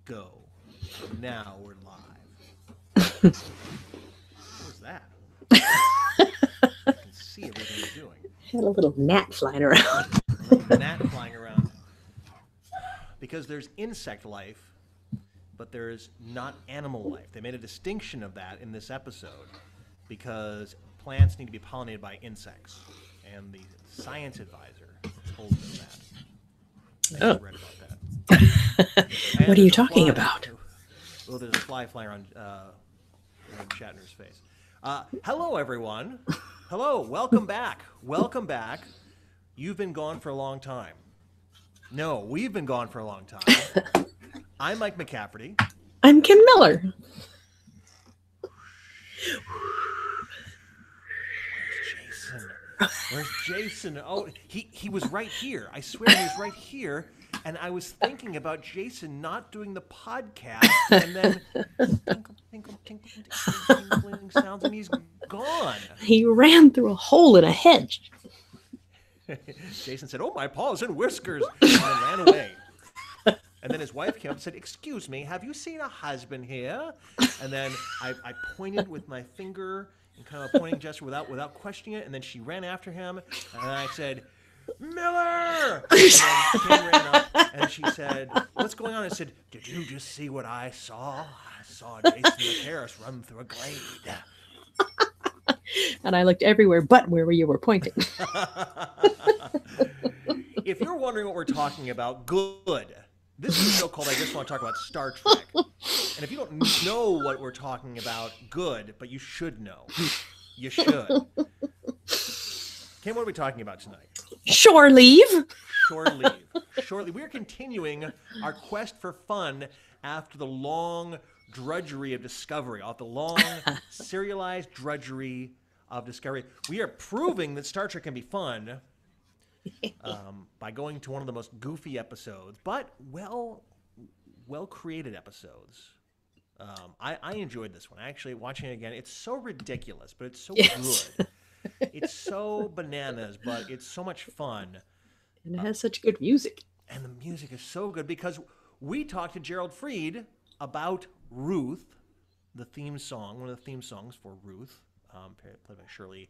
go. Now we're live. What was that? I can see everything you're doing. Had a little gnat flying around. A little gnat flying around. Because there's insect life, but there's not animal life. They made a distinction of that in this episode because plants need to be pollinated by insects. And the science advisor told them that. I just read about that. What are you talking about? Well, there's a fly flying around Shatner's face. Hello, everyone. Hello. Welcome back. Welcome back. You've been gone for a long time. No, we've been gone for a long time. I'm Mike McCafferty. I'm Kim Miller. Where's Jason? Oh, he was right here. I swear he was right here. And I was thinking about Jason not doing the podcast, and then tinkle, tinkle, tinkle, tinkle, tinkling sounds, and he's gone. He ran through a hole in a hedge. Jason said, "Oh, my paws and whiskers," and then ran away. And then his wife came up and said, "Excuse me, have you seen a husband here?" And then I pointed with my finger and kind of a pointing gesture without questioning it. And then she ran after him, and I said, "Miller!" And then Kim ran up, and she said, "What's going on?" I said, "Did you just see what I saw? I saw Jason McHarris run through a glade." And I looked everywhere but where you were pointing. If you're wondering what we're talking about, good. This is a show called I Just Want to Talk About Star Trek. And if you don't know what we're talking about, good, but you should know. You should. Kim, what are we talking about tonight? Shore leave. Shore leave. Shore leave. We're continuing our quest for fun after the long drudgery of Discovery, off the long serialized drudgery of Discovery. We are proving that Star Trek can be fun by going to one of the most goofy episodes, but well-created episodes. I enjoyed this one. Actually, watching it again, it's so ridiculous, but it's so good. It's so bananas, but it's so much fun. And it has such good music. And the music is so good because we talked to Gerald Fried about Ruth, the theme song, one of the theme songs for Ruth, played by Shirley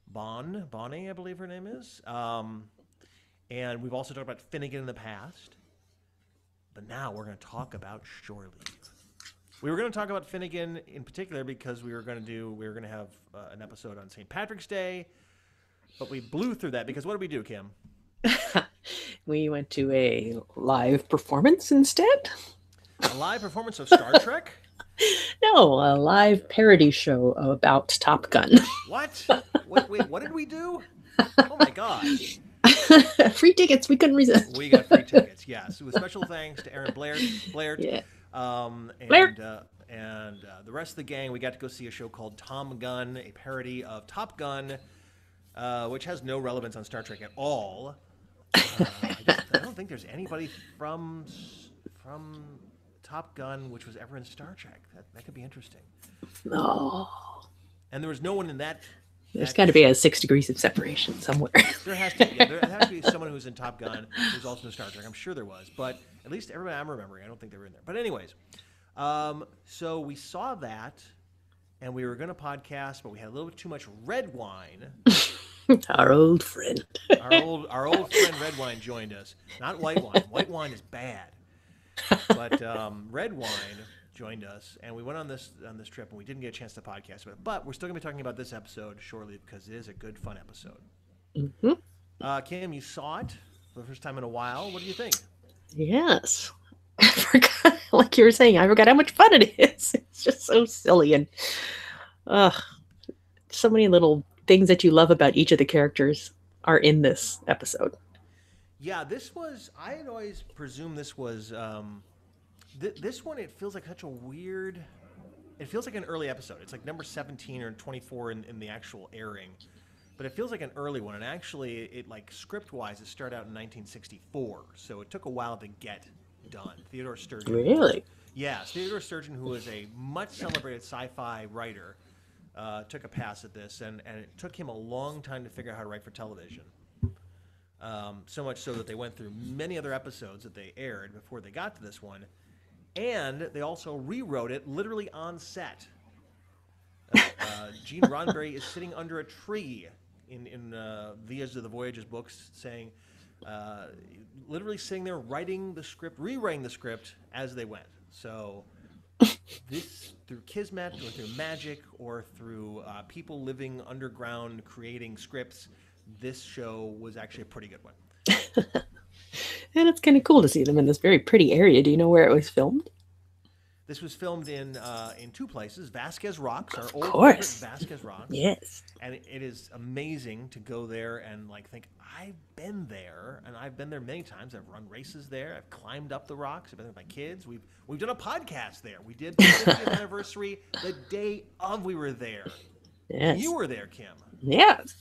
Bonnet, I believe her name is. And we've also talked about Finnegan in the past. But now we're going to talk about Shore Leave. We were going to talk about Finnegan in particular because we were going to have an episode on St. Patrick's Day, but we blew through that because what did we do, Kim? We went to a live performance instead. A live performance of Star Trek? No, a live parody show about Top Gun. What? Wait, what did we do? Oh my gosh. Free tickets, we couldn't resist. We got free tickets, yes. With special thanks to Aaron Blair. Yeah. And the rest of the gang, we got to go see a show called Tom Gun, a parody of Top Gun, which has no relevance on Star Trek at all. I don't think there's anybody from Top Gun which was ever in Star Trek. That could be interesting. Oh. And there was no one in that. There's got to be a 6 degrees of separation somewhere. There has to be. Yeah, there has to be someone who's in Top Gun who's also in Star Trek. I'm sure there was, but at least everybody I'm remembering, I don't think they were in there. But anyways, so we saw that, and we were going to podcast, but we had a little bit too much red wine. Our old friend. Our old friend Red Wine joined us. Not white wine. White wine is bad. But red wine joined us, and we went on this trip, and we didn't get a chance to podcast about it. But we're still going to be talking about this episode shortly because it is a good, fun episode. Mm-hmm. Kim, you saw it for the first time in a while. What do you think? Yes. I forgot, like you were saying, I forgot how much fun it is. It's just so silly and so many little things that you love about each of the characters are in this episode. Yeah, I had always presumed this was, this one, it feels like such a weird, it feels like an early episode. It's like number 17 or 24 in the actual airing. But it feels like an early one. And actually, it like script-wise, it started out in 1964. So it took a while to get done. Theodore Sturgeon. Really? Yes, Theodore Sturgeon, who was a much celebrated sci-fi writer, took a pass at this, and it took him a long time to figure out how to write for television. So much so that they went through many other episodes that they aired before they got to this one. And they also rewrote it literally on set. Gene Roddenberry is sitting under a tree in Vias of the Voyages books, saying, literally sitting there writing the script, rewriting the script as they went. So this, through Kismet or through magic or through people living underground creating scripts, this show was actually a pretty good one. And it's kind of cool to see them in this very pretty area. Do you know where it was filmed? This was filmed in two places. Vasquez Rocks, our Of old course. favorite Vasquez Rocks. Yes. And it is amazing to go there and like think, I've been there, and I've been there many times. I've run races there. I've climbed up the rocks. I've been there with my kids. We've done a podcast there. We did the 50th anniversary the day of we were there. Yes. You were there, Kim. Yes.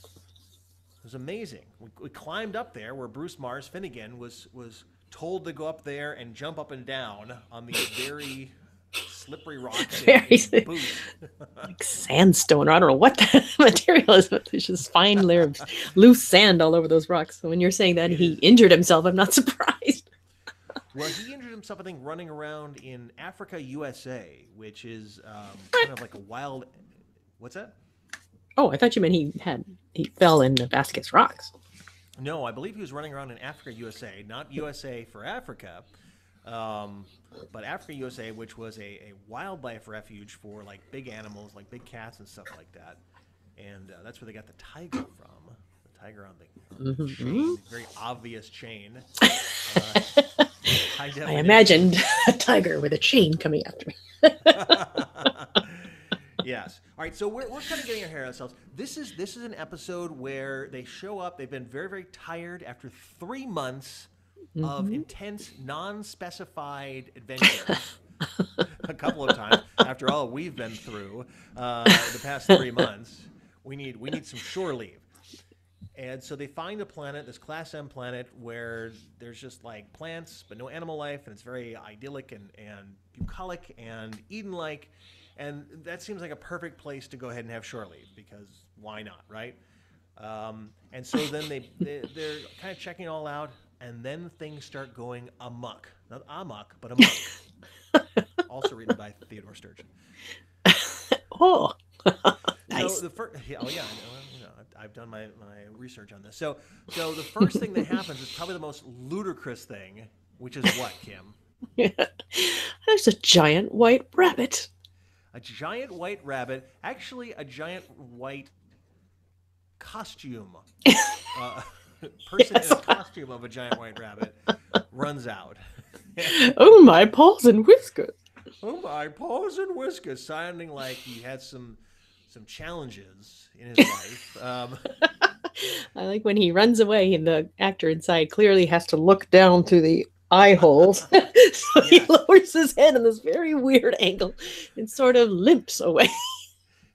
It was amazing. We climbed up there where Bruce Mars Finnegan was told to go up there and jump up and down on these very slippery rocks in boots. Like sandstone, or I don't know what the material is, but there's just fine layer of loose sand all over those rocks. So when you're saying that he injured himself, I'm not surprised. Well, he injured himself, I think, running around in Africa, USA, which is kind of like a wild... What's that? Oh, I thought you meant he fell in the Vasquez Rocks. No, I believe he was running around in Africa, USA, not USA for Africa, but Africa, USA, which was a wildlife refuge for like big animals, like big cats and stuff like that. And that's where they got the tiger from. The tiger on the chain, very obvious chain. I imagined a tiger with a chain coming after me. Yes. All right. So we're kind of getting ahead of ourselves. This is an episode where they show up. They've been very, very tired after 3 months of intense, non-specified adventure. A couple of times after all we've been through the past 3 months, we need some shore leave. And so they find a planet, this Class M planet, where there's just like plants but no animal life, and it's very idyllic and bucolic and Eden-like. And that seems like a perfect place to go ahead and have shore leave, because why not, right? And so then they're kind of checking it all out, and then things start going amok. Not amok, but amok. Also written by Theodore Sturgeon. Oh, nice. So I've done my research on this. So the first thing that happens is probably the most ludicrous thing, which is what, Kim? There's a giant white rabbit. A giant white rabbit, actually a giant white costume. Person in a costume of a giant white rabbit runs out. Oh, my paws and whiskers. Oh, my paws and whiskers, sounding like he had some challenges in his life. I like when he runs away and the actor inside clearly has to look down through the eye holes. So he lowers his head in this very weird angle and sort of limps away.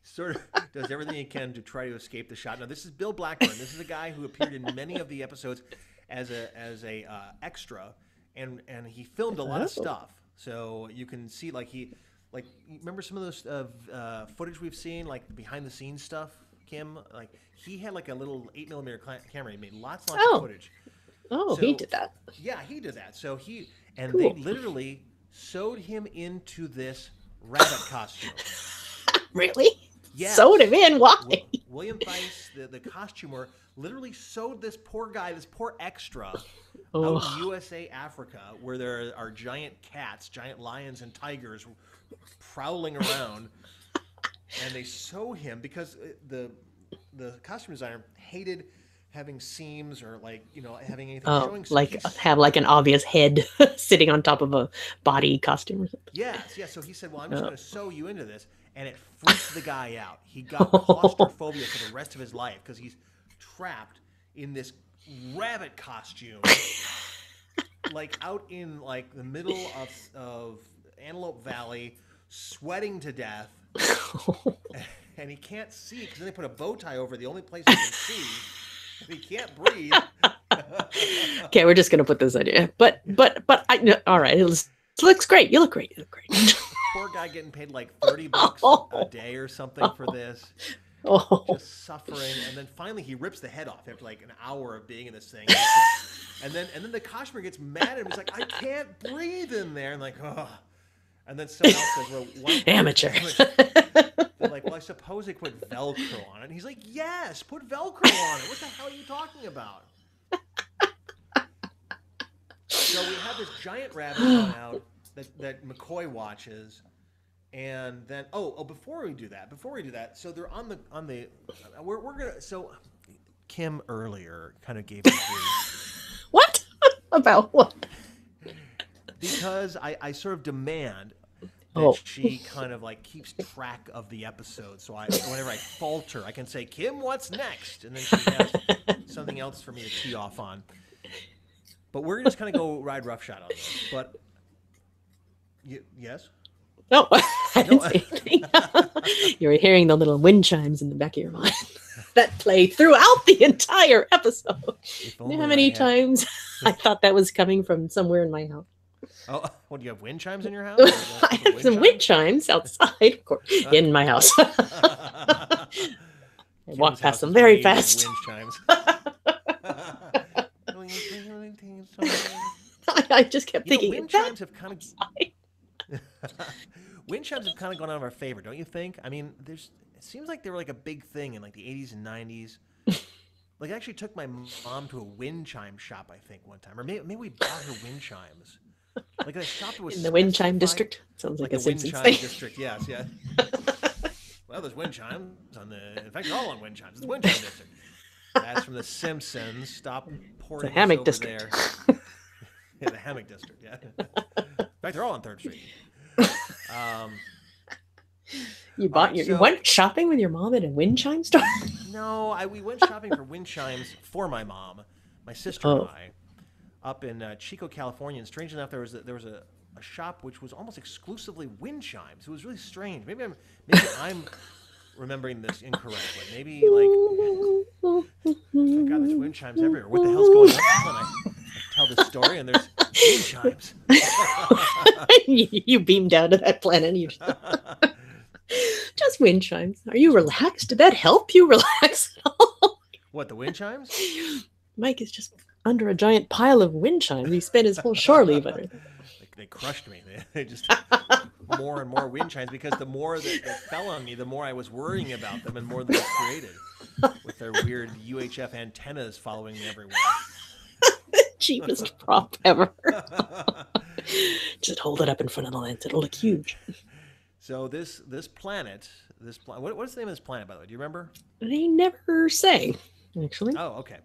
Sort of does everything he can to try to escape the shot. Now, this is Bill Blackburn. This is a guy who appeared in many of the episodes as a extra, and he filmed a lot of stuff. So you can see remember some of those footage we've seen, like behind the scenes stuff, Kim? Like he had like a little 8mm camera. He made lots of footage. Oh, so, he did that. Yeah, he did that. So they literally sewed him into this rabbit costume. Really? Yeah. Sewed him in? Why? William Theis, the costumer, literally sewed this poor guy, this poor extra, out in USA, Africa, where there are giant cats, giant lions, and tigers prowling around. And they sew him because the costume designer hated having seams or having anything showing. So have like an obvious head sitting on top of a body costume or something. Yes. So he said, well, I'm just going to sew you into this. And it freaked the guy out. He got claustrophobia for the rest of his life because he's trapped in this rabbit costume, like out in like the middle of Antelope Valley, sweating to death. And he can't see because then they put a bow tie over the only place he can see. And he can't breathe. Okay, we're just gonna put this idea. But all right, it looks great. You look great. Poor guy getting paid like $30 a day or something for this. Just suffering. And then finally he rips the head off after like an hour of being in this thing. And then the costumer gets mad at him. He's like, I can't breathe in there. And like, And then someone else says, well, why Amateur. They're like, well, I suppose they put Velcro on it. And he's like, yes, put Velcro on it. What the hell are you talking about? So we have this giant rabbit run out that McCoy watches. And then, before we do that, so they're on the, we're gonna, so Kim earlier kind of gave me grief. What? About what? Because I sort of demand that she kind of like keeps track of the episode. So whenever I falter, I can say, Kim, what's next? And then she has something else for me to tee off on. But we're just kind of go ride roughshod on this. But, yes? No, I didn't say anything. You were hearing the little wind chimes in the back of your mind that play throughout the entire episode. You know how many times I thought that was coming from somewhere in my house? Oh, what, do you have wind chimes in your house? I have some wind chimes outside, of course, in my house. I walk past them very fast. Wind chimes. I just kept thinking, wind chimes have kind of wind chimes have kind of gone out of our favor, don't you think? I mean, it seems like they were like a big thing in like the 80s and 90s. Like I actually took my mom to a wind chime shop, I think, one time, or maybe we bought her wind chimes. Like I shopped with in the wind chime district. Sounds like a wind Simpsons chime thing. district. Yes, yeah. Well, there's wind chimes on the. In fact, they're all on wind chimes. It's the wind chime district. That's from the Simpsons. Stop pouring It's a hammock over district. there. Yeah, the hammock district. Yeah. In fact, they're all on 3rd Street. You went shopping with your mom at a wind chime store? No, we went shopping for wind chimes for my mom, my sister, and I, up in Chico, California. And strange enough, there was a shop which was almost exclusively wind chimes. It was really strange. Maybe I'm remembering this incorrectly. Maybe like I got these wind chimes everywhere. What the hell's going on? I tell this story, and there's wind chimes. You beamed down to that planet. You just wind chimes. Are you relaxed? Did that help you relax at all? What, the wind chimes? Mike is just under a giant pile of wind chimes. He spent his whole shore leave under them. They crushed me. They just more and more wind chimes, because the more that fell on me, the more I was worrying about them and more they created with their weird UHF antennas following me everywhere. The cheapest prop ever. Just hold it up in front of the lens. It'll look huge. So this planet, what's the name of this planet, by the way? Do you remember? They never say, actually. Oh, okay.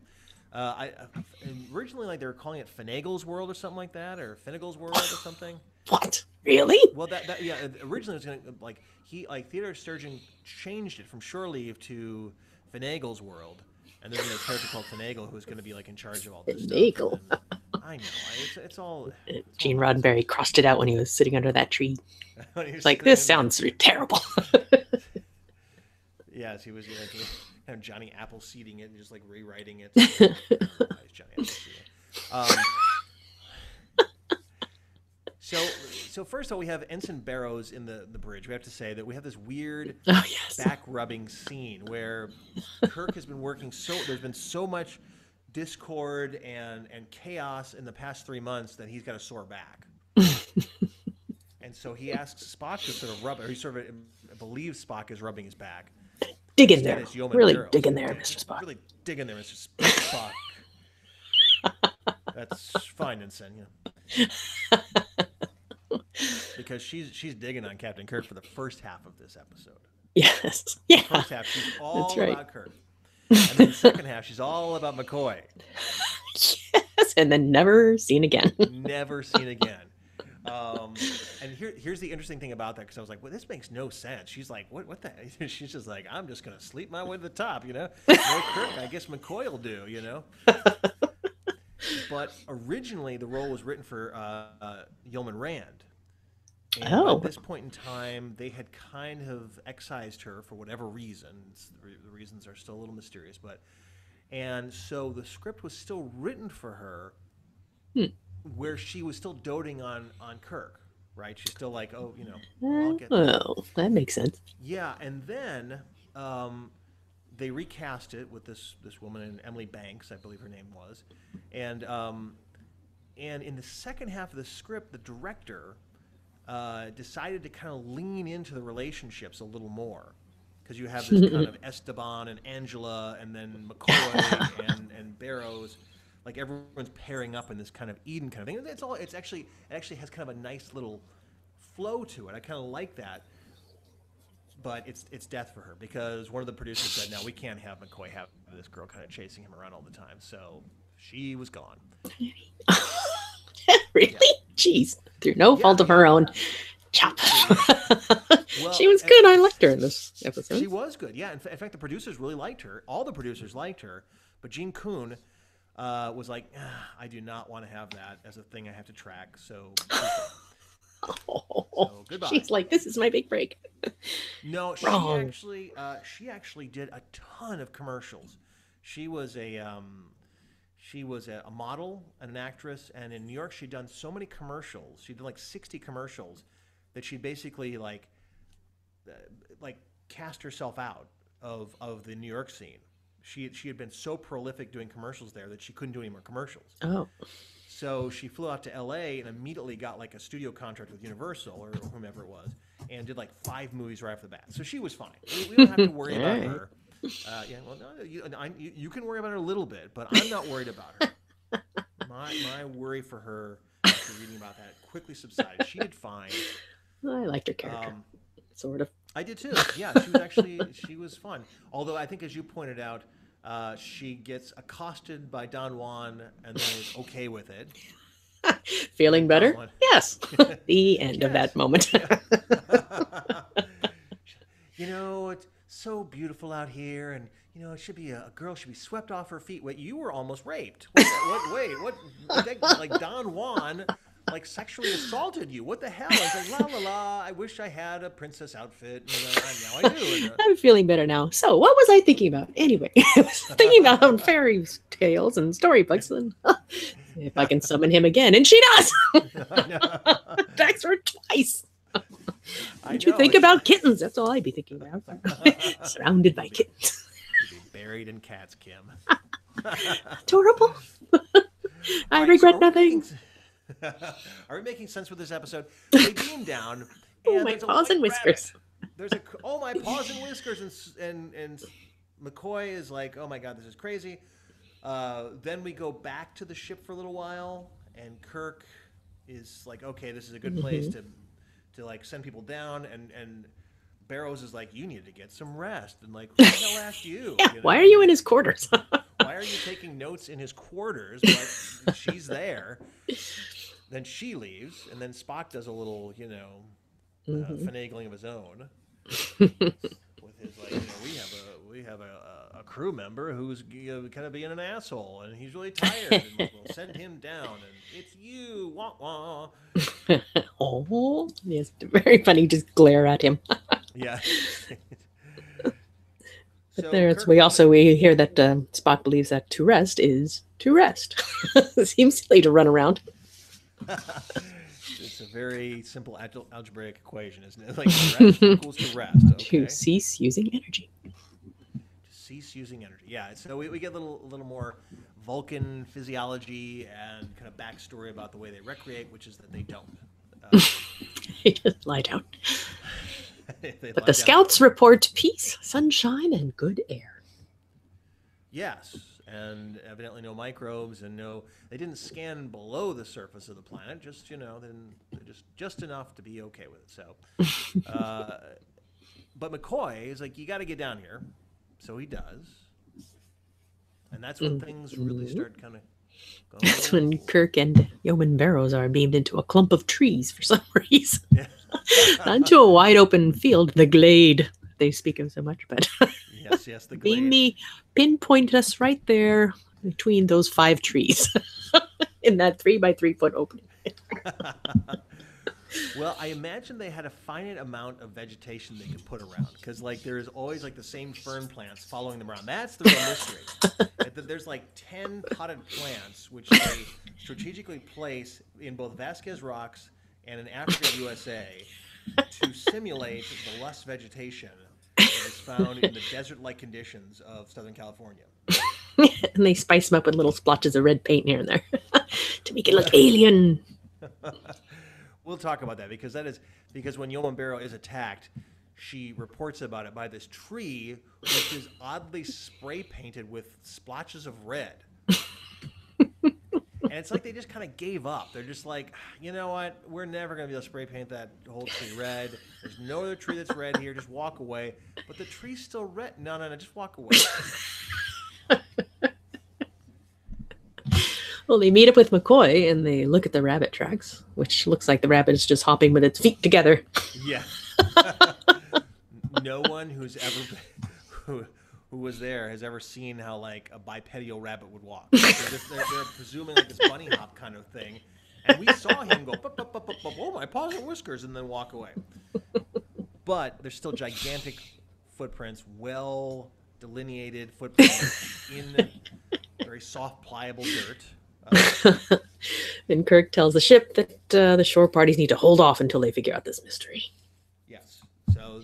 Originally, like they were calling it Finagle's World or something like that, or Finagle's World or something. What? Really? Well, yeah. Originally, it was gonna Theodore Sturgeon changed it from Shore Leave to Finagle's World, and there's a character called Finagle who's going to be like in charge of all this Finagle. stuff. I know. It's all. Gene Roddenberry crossed it out when he was sitting under that tree. It's like, this sounds terrible. Yes, he was kind of Johnny Appleseeding it and just like rewriting it. Johnny Appleseed. So first of all, we have Ensign Barrows in the bridge. We have to say that we have this weird back rubbing scene where Kirk has been working there's been so much discord and chaos in the past 3 months that he's got a sore back. And so he asks Spock to sort of rub it, or he sort of believes Spock is rubbing his back. Dig in there. Really dig in there, Mr. Spock. Really dig in there, Mr. Spock. That's fine, Ensign. Because she's digging on Captain Kirk for the first half of this episode. Yes. Yeah. The first half, she's all about Kirk. And then the second half, she's all about McCoy. Yes, and then never seen again. Never seen again. And here's the interesting thing about that, because I was like, well, this makes no sense. She's like, what the? She's just like, I'm just going to sleep my way to the top, No Kirk, I guess McCoy will do, But originally, the role was written for Yeoman Rand. And at this point in time, they had kind of excised her for whatever reason. The reasons are still a little mysterious, and so the script was still written for her, where she was still doting on Kirk, right? She's still like, I'll get that. Oh, that makes sense. Yeah, and then they recast it with this woman, Emily Banks, I believe her name was, and in the second half of the script, the director decided to kind of lean into the relationships a little more. Because you have this kind of Esteban and Angela, and then McCoy and Barrows, like everyone's pairing up in this kind of Eden kind of thing. It actually has kind of a nice little flow to it. I kind of like that. But it's death for her, because one of the producers said, "No, we can't have McCoy have this girl kind of chasing him around all the time." So she was gone. Really? Yeah. Jeez, through no fault of her own. Chop. Well, She was good. I liked her in this episode. She was good, yeah. In fact, the producers really liked her. All the producers liked her, but Gene Kuhn was like, I do not want to have that as a thing I have to track. So, so goodbye. She's like, this is my big break. No, Wrong. she actually did a ton of commercials. She was a model and an actress, and in New York she'd done so many commercials. She did like 60 commercials that she basically like cast herself out of the New York scene. She had been so prolific doing commercials there that she couldn't do any more commercials. Oh. So she flew out to L.A. and immediately got like a studio contract with Universal or whomever it was, and did like 5 movies right off the bat. So she was fine. We don't have to worry about her. Yeah, well, no, you can worry about her a little bit, but I'm not worried about her. My worry for her, after reading about that, quickly subsided. She did fine. I liked her character. Sort of. I did too. Yeah, she was fun. Although I think, as you pointed out, she gets accosted by Don Juan and then is okay with it. Feeling better? Don Juan. Yes. The end of that moment. You know, it's so beautiful out here, and you know, it should be a girl should be swept off her feet. Wait, you were almost raped. What? Like Don Juan, like sexually assaulted you. What the hell? I was like, la la la. I wish I had a princess outfit. You know, now I do. I'm feeling better now. So, what was I thinking about? Anyway, I was thinking about fairy tales and storybooks, and if I can summon him again, and she does. Attacks her twice. Did you think about kittens? That's all I'd be thinking about. Surrounded by kittens. You'd be buried in cats, Kim. Adorable. I regret nothing. Are we making sense with this episode? They beam down. Oh, my paws and whiskers. My paws and whiskers, and McCoy is like, oh my god, this is crazy. Then we go back to the ship for a little while, and Kirk is like, okay, this is a good place to like send people down, and Barrows is like, you need to get some rest, and like, who the hell asked you? Yeah, You know? why are you in his quarters? Why are you taking notes in his quarters? But she's there. Then she leaves, and then Spock does a little, finagling of his own. With his like, we have a crew member who's kind of being an asshole, and he's really tired, and we'll send him down, and it's you, wah wah. Oh, yes, very funny. Just glare at him. Yeah. But we hear that Spock believes that to rest is to rest. It seems silly to run around. It's a very simple algebraic equation, isn't it? Like rest equals to rest. Okay? To cease using energy. Cease using energy. Yeah. So we get a little more Vulcan physiology and kind of backstory about the way they recreate, which is that they don't. They just lie down. But the scouts report peace, sunshine, and good air. Yes, and evidently no microbes, and they didn't scan below the surface of the planet. Just just enough to be okay with it. So, but McCoy is like, you got to get down here, so he does, and that's when things really start kind of. That's when Kirk and Yeoman Barrows are beamed into a clump of trees for some reason. Yeah. Not into a wide open field, the glade they speak of so much, but yes, the glade. beam me, pinpoint us right there between those 5 trees in that 3x3 foot opening. Well, I imagine they had a finite amount of vegetation they could put around, because like there's always like the same fern plants following them around. That's the real mystery. There's like 10 potted plants which they strategically place in both Vasquez Rocks and in Africa, USA, to simulate the lush vegetation that is found in the desert-like conditions of Southern California. And they spice them up with little splotches of red paint here and there to make it look alien. we'll talk about that because when Yeoman Barrow is attacked, she reports about it by this tree, which is oddly spray painted with splotches of red. And it's like they just kind of gave up. They're just like, you know what? We're never going to be able to spray paint that whole tree red. There's no other tree that's red here. Just walk away. But the tree's still red. No, just walk away. Well, they meet up with McCoy and they look at the rabbit tracks, which looks like the rabbit is just hopping with its feet together. Yeah. No one who's ever been, who was there has ever seen how like a bipedal rabbit would walk. They're presuming like this bunny hop kind of thing, and we saw him go, bup, bup, bup, bup, bup, oh my paws and whiskers, and then walk away. But there's still gigantic footprints, well delineated footprints in very soft, pliable dirt. And Kirk tells the ship that the shore parties need to hold off until they figure out this mystery. Yes. So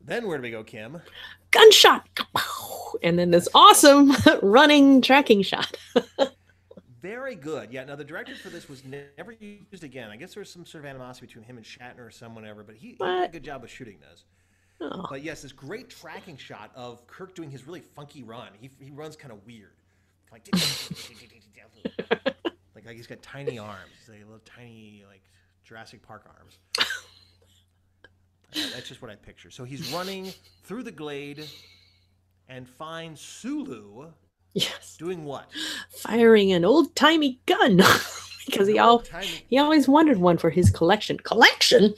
then where do we go, Kim? Gunshot! And then this awesome running tracking shot. Very good. Yeah, now the director for this was never used again. I guess there was some sort of animosity between him and Shatner or someone ever, but he did a good job of shooting this. Oh. But yes, this great tracking shot of Kirk doing his really funky run. He runs kind of weird. Like he's got tiny arms. He's like little tiny like Jurassic Park arms. That's just what I picture. So he's running through the glade and finds Sulu. Yes. Doing what? Firing an old-timey gun. Because he always wanted one for his collection. Collection?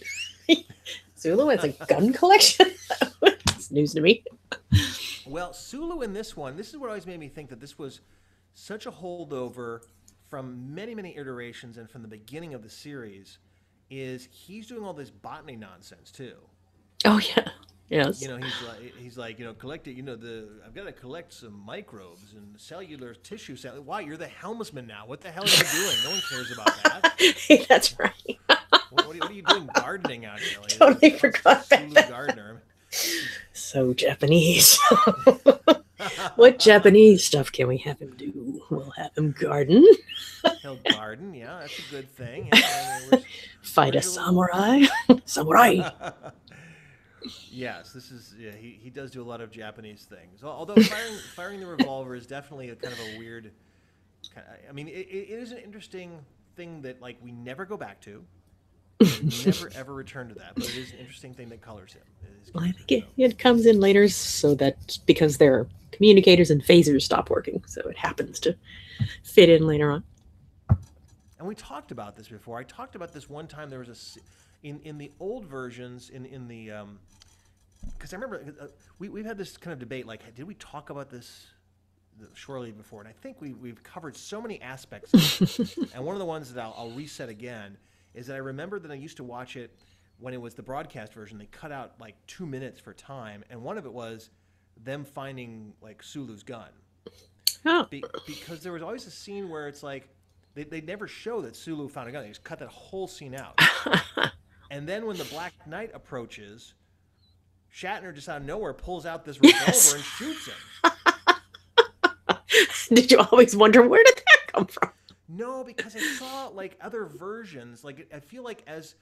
Sulu has a gun collection? It's news to me. Well, Sulu in this one, this is what always made me think that this was such a holdover from many, many iterations and from the beginning of the series, is he's doing all this botany nonsense too. Oh yeah, yes. You know, he's like, you know, collect it. You know, I've got to collect some microbes and cellular tissue. Why? You're the helmsman now. What the hell are you doing? No one cares about that. That's right. What are you doing gardening out here? Like, Totally forgot Sulu that. Gardener. So Japanese. What Japanese stuff can we have him do? We'll have him garden. He'll garden, yeah, that's a good thing. Yeah, Fight a samurai. Samurai. Yes, he does do a lot of Japanese things. Although firing the revolver is definitely a kind of a weird. I mean, it is an interesting thing that like we never go back to. Never ever return to that, but it is an interesting thing that colors him. Well, I think it comes in later, so that because their communicators and phasers stop working, so it happens to fit in later on. And we talked about this before. I talked about this one time. There was in the old versions in the because I remember we've had this kind of debate. Like, did we talk about this surely before? And I think we've covered so many aspects of it. And one of the ones that I'll reset again is that I remember that I used to watch it when it was the broadcast version. They cut out like 2 minutes for time, and one of it was them finding like Sulu's gun. Oh. Because there was always a scene where it's like they never show that Sulu found a gun. They just cut that whole scene out. And then when the Black Knight approaches, Shatner just out of nowhere pulls out this revolver and shoots him. Did you always wonder where did that come from? No, because I saw like other versions. Like I feel like as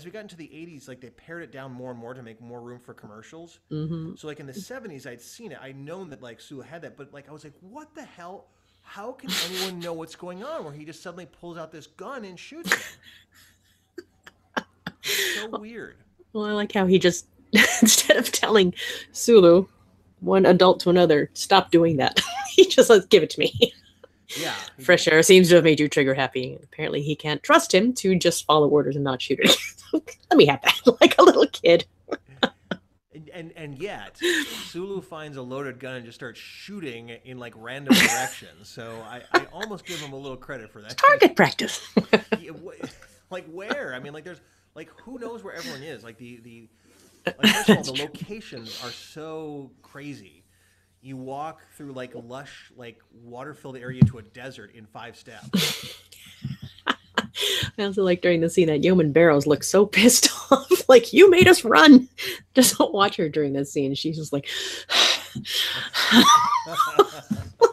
we got into the 80s, like they pared it down more and more to make more room for commercials. Mm-hmm. So like in the 70s, I'd seen it. I'd known that like Sulu had that, but like I was like, what the hell? How can anyone know what's going on? Where he just suddenly pulls out this gun and shoots him. It's so weird. Well, I like how he just instead of telling Sulu, one adult to another, stop doing that. He just says, "Give it to me." Yeah. Fresh air seems to have made you trigger happy. Apparently he can't trust him to just follow orders and not shoot it. Let me have that, like a little kid. And yet, Sulu finds a loaded gun and just starts shooting in like random directions. So I almost give him a little credit for that. Target practice. Yeah, like where? I mean, like there's like who knows where everyone is? Like like first of all, the locations are so crazy. You walk through like a lush, like water-filled area to a desert in 5 steps. I also like during the scene that Yeoman Barrows looks so pissed off. Like, you made us run. Just don't watch her during that scene. She's just like,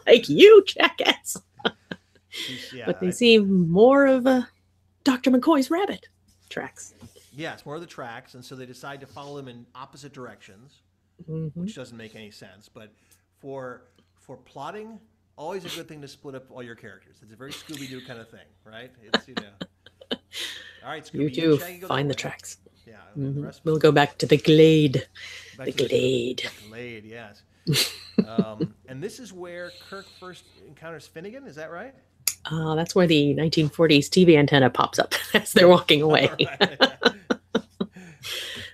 like, you jackass. Yeah, but they see more of Dr. McCoy's rabbit. tracks. Yes, more of the tracks, and so they decide to follow them in opposite directions, which doesn't make any sense. But for plotting, always a good thing to split up all your characters. It's a very Scooby Doo kind of thing, right? It's all right, Scooby, You and two Shaggy go find that the way. tracks. Yeah, and the rest of We'll us go back to the glade. back The to glade. The glade, yes. And this is where Kirk first encounters Finnegan. Is that right? That's where the 1940s TV antenna pops up as they're walking away. Right.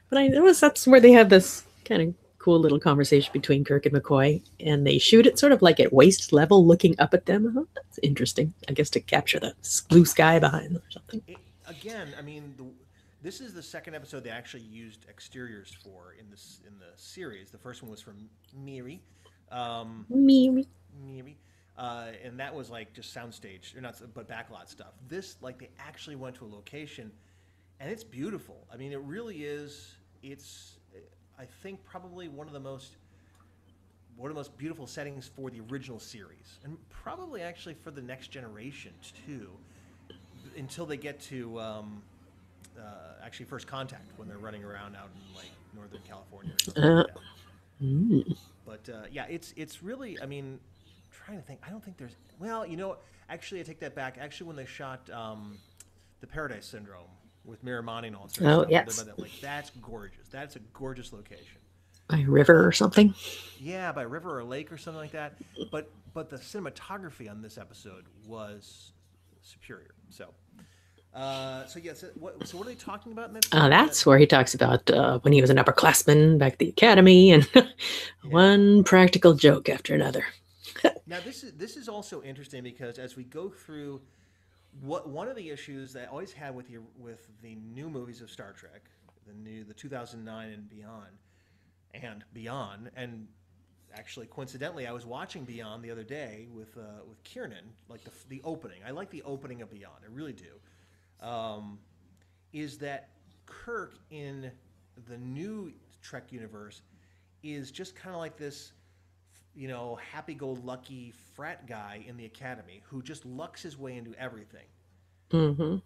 But that's where they have this kind of cool little conversation between Kirk and McCoy, and they shoot it sort of like at waist level, looking up at them. Oh, that's interesting, I guess, to capture the blue sky behind them or something. Again, I mean, this is the second episode they actually used exteriors for in the series. The first one was from Miri. Miri. And that was like just soundstage, or not, but backlot stuff. This, like, they actually went to a location, and it's beautiful. I mean, it really is. It's, I think, probably one of the most beautiful settings for the original series, and probably actually for the next generation too, until they get to actually First Contact, when they're running around out in like Northern California or something like that. But yeah, it's really, I mean, trying to think. I don't think there's. Well, you know, actually, I take that back. Actually, when they shot the Paradise Syndrome with Miramani and all that sort of stuff, yes, like, that's gorgeous. That's a gorgeous location. By a river or something. Yeah, by a river or a lake or something like that. But the cinematography on this episode was superior. So. So yes. So what are they talking about in that? That's where he talks about when he was an upperclassman back at the academy, and one practical joke after another. Now this is also interesting because as we go through, one of the issues that I always had with the new movies of Star Trek, the 2009 and beyond, and actually coincidentally I was watching Beyond the other day with Kiernan, like the opening. I like the opening of Beyond, I really do. Is that Kirk in the new Trek universe is just kind of like this, you know, happy-go-lucky frat guy in the academy who just lucks his way into everything. Mm-hmm.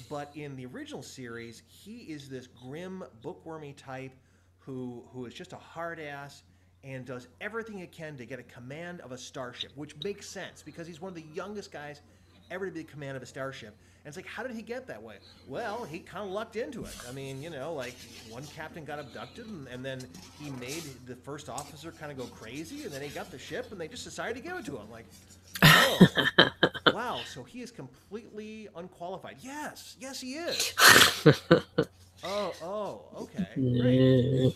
But in the original series, he is this grim, bookwormy type who is just a hard ass and does everything he can to get a command of a starship, which makes sense because he's one of the youngest guys ever to be the command of a starship. And it's like, how did he get that way? Well, he kind of lucked into it. I mean, you know, like one captain got abducted and then he made the first officer kind of go crazy, and then he got the ship and they just decided to give it to him. Like, oh, wow, so he is completely unqualified. Yes, he is. Oh, okay, great.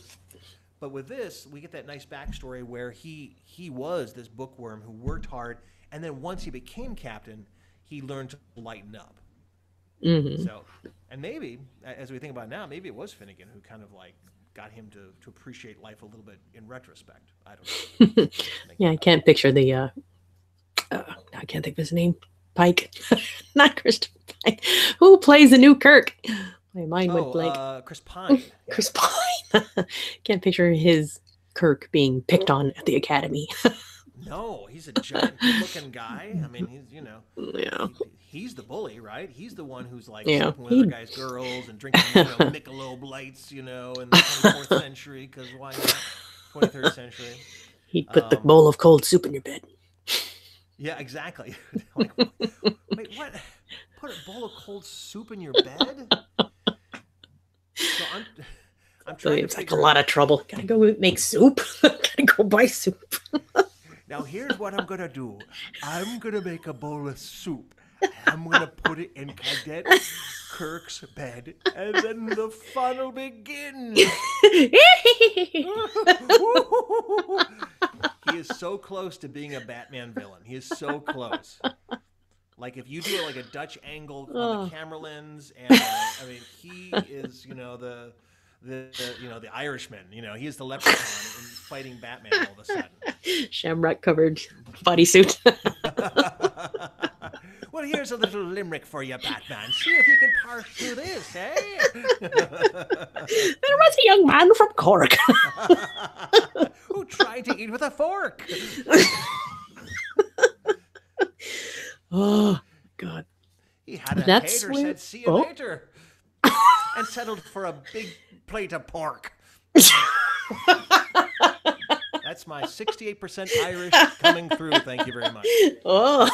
But with this, we get that nice backstory where he was this bookworm who worked hard, and then once he became captain, he learned to lighten up. Mm-hmm. So, and maybe, as we think about it now, maybe it was Finnegan who kind of like got him to appreciate life a little bit in retrospect. I don't know. Yeah, I can't picture the, I can't think of his name. Pike. Not Christopher Pike. Who plays the new Kirk? My mind went blank. Chris Pine. Yeah. Chris Pine. Can't picture his Kirk being picked on at the academy. No, he's a giant good-looking guy. I mean, he's, you know, Yeah. he's the bully, right? He's the one who's like Yeah, sleeping with other guys' girls and drinking, you know, Michelob Lights, you know, in the 24th century, because why not? 23rd century. He'd put the bowl of cold soup in your bed. Yeah, exactly. Like, wait, what? Put a bowl of cold soup in your bed? So I'm So trying to it's like a figure lot out. of trouble. Gotta go make soup. Gotta go buy soup. Now here's what I'm gonna do. I'm gonna make a bowl of soup. I'm gonna put it in Cadet Kirk's bed, and then the fun will begin. He is so close to being a Batman villain. He is so close. Like if you do like a Dutch angle on the camera lens, and I mean he is, you know, the Irishman. You know, he is the leprechaun in fighting Batman all of a sudden. Shamrock covered bodysuit. Well, here's a little limerick for you, Batman. See if you can parse through this, eh? There was a young man from Cork. Who tried to eat with a fork. Oh, God. He had a That's cater where- said, see you Oh. later. and settled for a big plate of pork. That's my 68% Irish coming through. Thank you very much. Oh.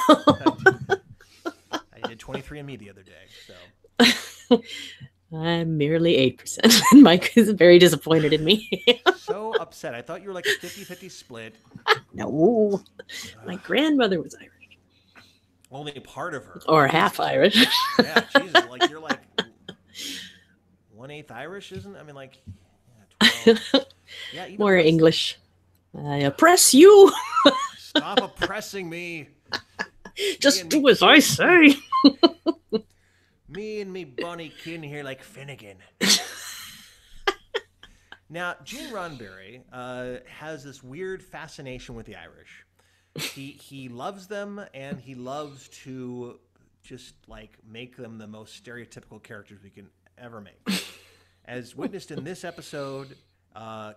I did 23andMe the other day, so. I'm merely 8%. And Mike is very disappointed in me. So upset. I thought you were like a 50-50 split. No. My grandmother was Irish. Only part of her. Or half Irish. Yeah, Jesus. Like, you're like 1/8 Irish, isn't it? I mean, like, yeah, 12. Yeah, even More less. English. I oppress you. Stop oppressing me. Just do as I say. Me and me Bonnie kin here like Finnegan. Now, Gene Roddenberry has this weird fascination with the Irish. He loves them, and he loves to just like make them the most stereotypical characters we can ever make. As witnessed in this episode,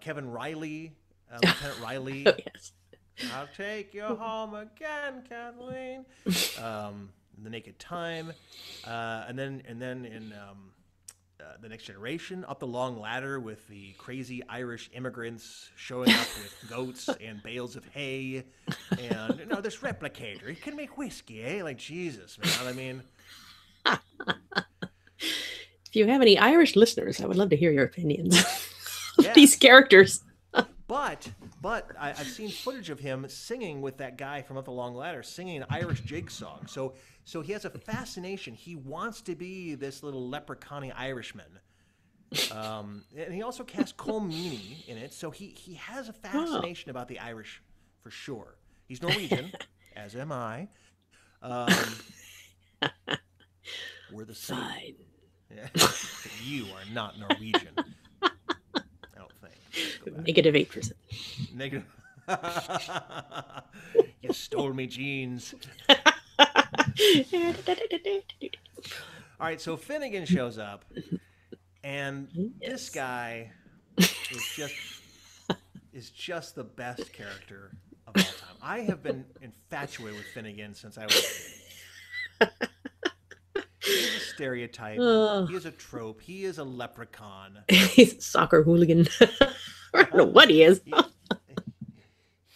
Kevin Riley, Lieutenant Riley. Oh, yes. I'll take you home again, Kathleen. The Naked Time, and then in The Next Generation, Up the Long Ladder with the crazy Irish immigrants showing up with goats and bales of hay, and this replicator, he can make whiskey, eh? Like, Jesus, man. I mean, If you have any Irish listeners, I would love to hear your opinions of Yeah. these characters. but I've seen footage of him singing with that guy from Up the Long Ladder, singing an Irish jig song. So he has a fascination. He wants to be this little leprechaun Irishman. And he also cast Colm Meaney in it, so he has a fascination about the Irish for sure. He's Norwegian, as am I. We're the same. Fine. Yeah. You are not Norwegian. I don't think. Go back. Negative 8%. Negative. You stole me jeans. All right, so Finnegan shows up, and this Yes. guy is just the best character of all time. I have been infatuated with Finnegan since I was a kid. He's a stereotype. Oh. He is a trope. He is a leprechaun. He's a soccer hooligan. I don't know what he is.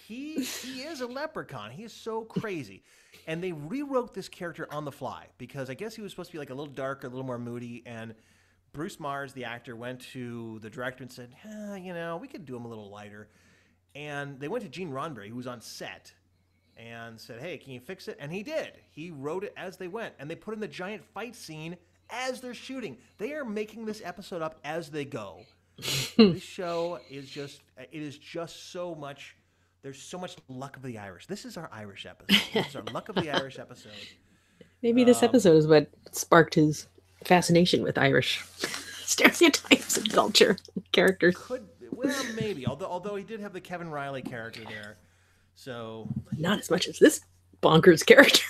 He is a leprechaun. He is so crazy. And they rewrote this character on the fly because I guess he was supposed to be like a little darker, a little more moody. And Bruce Mars, the actor, went to the director and said, we could do him a little lighter. And they went to Gene Roddenberry, who was on set, and said, hey, can you fix it? And he did. He wrote it as they went. And they put in the giant fight scene as they're shooting. They are making this episode up as they go. This show is just so much. There's so much luck of the Irish. This is our Irish episode. This is our luck of the Irish episode. Maybe this episode is what sparked his fascination with Irish stereotypes and culture and characters. Maybe. Although he did have the Kevin Riley character there, so Not as much as this bonkers character.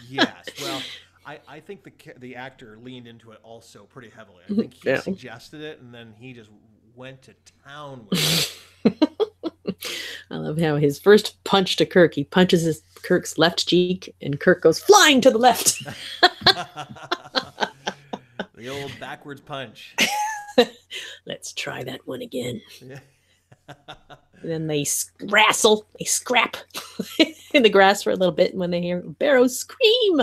yes. Well, I think the actor leaned into it also pretty heavily. I think he Yeah. suggested it, and then he just went to town with it. I love how his first punch to Kirk, he punches Kirk's left cheek, and Kirk goes flying to the left. The old backwards punch. Let's try that one again. Yeah. And then they wrestle, they scrap in the grass for a little bit, and when they hear Barrow scream,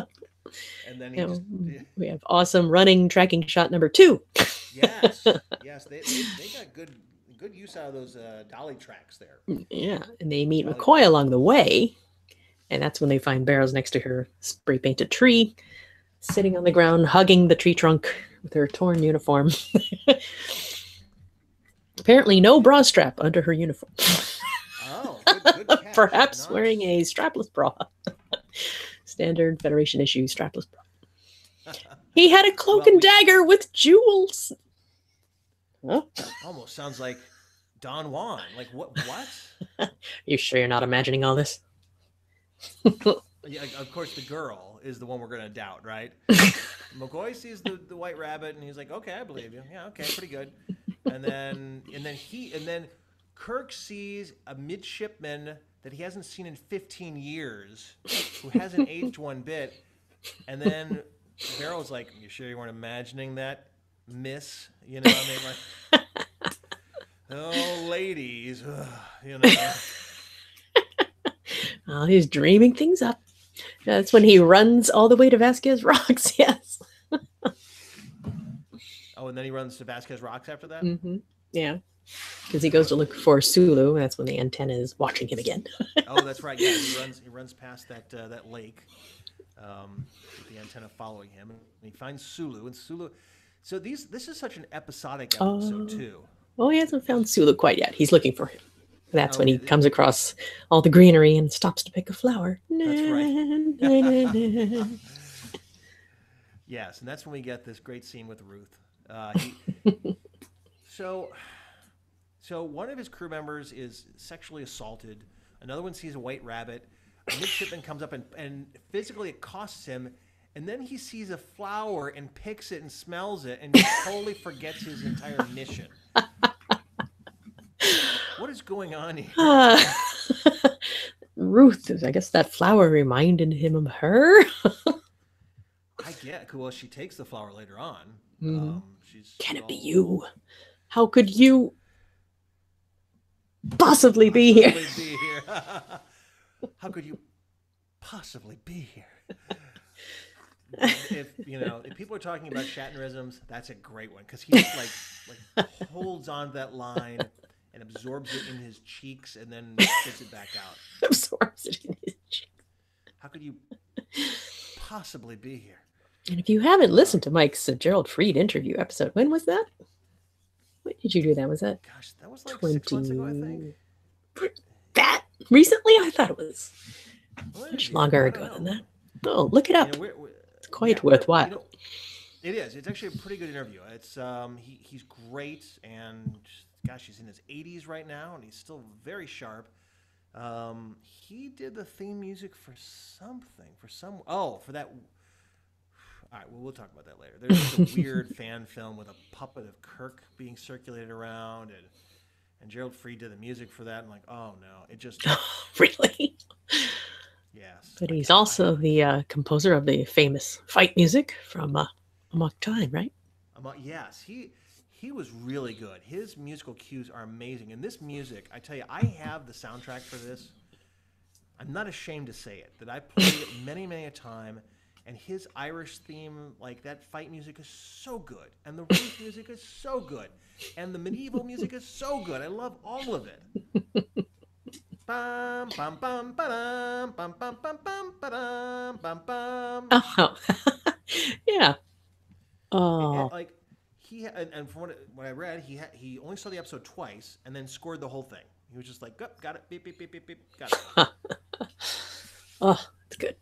And then he you know, just we have awesome running tracking shot number 2. yes, they got good use out of those dolly tracks there. Yeah, and they meet McCoy along the way, and that's when they find Barrows next to her spray painted tree, sitting on the ground, hugging the tree trunk with her torn uniform. Apparently, no bra strap under her uniform. Oh, good catch. Perhaps Nice. wearing a strapless bra. Standard Federation issue strapless bra. He had a cloak and dagger with jewels. Huh? Almost sounds like Don Juan. Like what? You sure you're not imagining all this? Yeah, of course, the girl is the one we're going to doubt, right? McCoy sees the white rabbit, and he's like, "Okay, I believe you. Yeah, okay, pretty good." And then Kirk sees a midshipman that he hasn't seen in 15 years, who hasn't aged one bit. And then Barrow's like, "You sure you weren't imagining that, miss. You know, I mean, like, oh, ladies, you know. Oh, he's dreaming things up. That's when he runs all the way to Vasquez Rocks. Yes. Oh, and then he runs to Vasquez Rocks after that. Mm-hmm. Yeah. Because he goes to look for Sulu. And that's when the antenna is watching him again. Oh, that's right. Yeah, he runs past that lake, with the antenna following him, and he finds Sulu. And Sulu. So this is such an episodic episode too. Oh, he hasn't found Sulu quite yet. He's looking for him. That's when he Okay. comes across all the greenery and stops to pick a flower. That's right. Yes, and that's when we get this great scene with Ruth. So one of his crew members is sexually assaulted. Another one sees a white rabbit. A midshipman comes up and physically accosts him. And then he sees a flower and picks it and smells it and totally forgets his entire mission. What is going on here? Ruth, I guess that flower reminded him of her. I get. Well, she takes the flower later on. Mhm. She's Can it be all- you? How could you possibly be here? Possibly be here. How could you possibly be here? If people are talking about Shatnerisms, that's a great one because he just like holds on to that line and absorbs it in his cheeks and then spits it back out. Absorbs it in his cheek. How could you possibly be here? And if you haven't listened to Mike's Gerald Fried interview episode, when was that? When did you do that? Was that Gosh, that was like 6 months ago, I think. that recently? I thought it was Well, much I longer don't ago than know. that. Oh, look it up. It's quite worthwhile. It is. It's actually a pretty good interview. It's he's great, and gosh, he's in his 80s right now, and he's still very sharp. He did the theme music for something, for that. All right, well, we'll talk about that later. There's this weird fan film with a puppet of Kirk being circulated around, and Gerald Fried did the music for that. I'm like, oh no, it just Really? yes. But I he's can't- also the composer of the famous fight music from Amok Time, right? Yes, he was really good. His musical cues are amazing. And this music, I tell you, I have the soundtrack for this. I'm not ashamed to say it, that I played it many, many a time. And his Irish theme, like that fight music is so good. And the Ruth music is so good. And the medieval music is so good. I love all of it. Bum, bum, bum, ba-dum, bum, bum, bum, bum, ba-dum, bum, bum. Oh, yeah. And, Oh, like and from what I read, he only saw the episode twice and then scored the whole thing. He was just like, "Oh, got it, beep beep beep beep beep, got it." oh, it's good.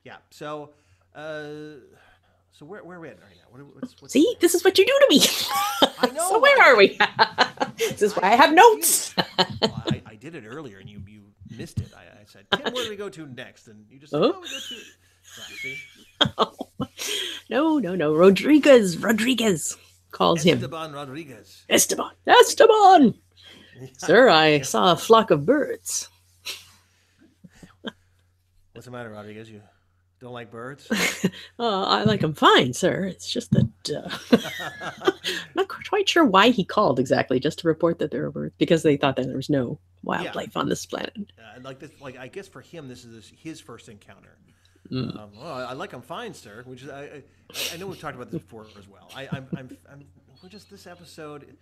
Yeah. So where are we at right now? What's See, this is what you do to me. I know. So where are we? This is why I have notes. Well, I did it earlier and you missed it. I said, "Tim, where do we go to next?" And you just said, Oh. "Oh, we go to." Yeah, see? No. Rodriguez calls him. Esteban Rodriguez. Esteban. Sir, I saw a flock of birds. What's the matter, Rodriguez? You don't like birds? I like them fine, sir. It's just that not quite sure why he called exactly, just to report that there were birds, because they thought that there was no wildlife on this planet. Like this, like I guess for him, this is his first encounter. Mm. Well, I like them fine, sir. Which is I know we've talked about this before as well. We're just this episode.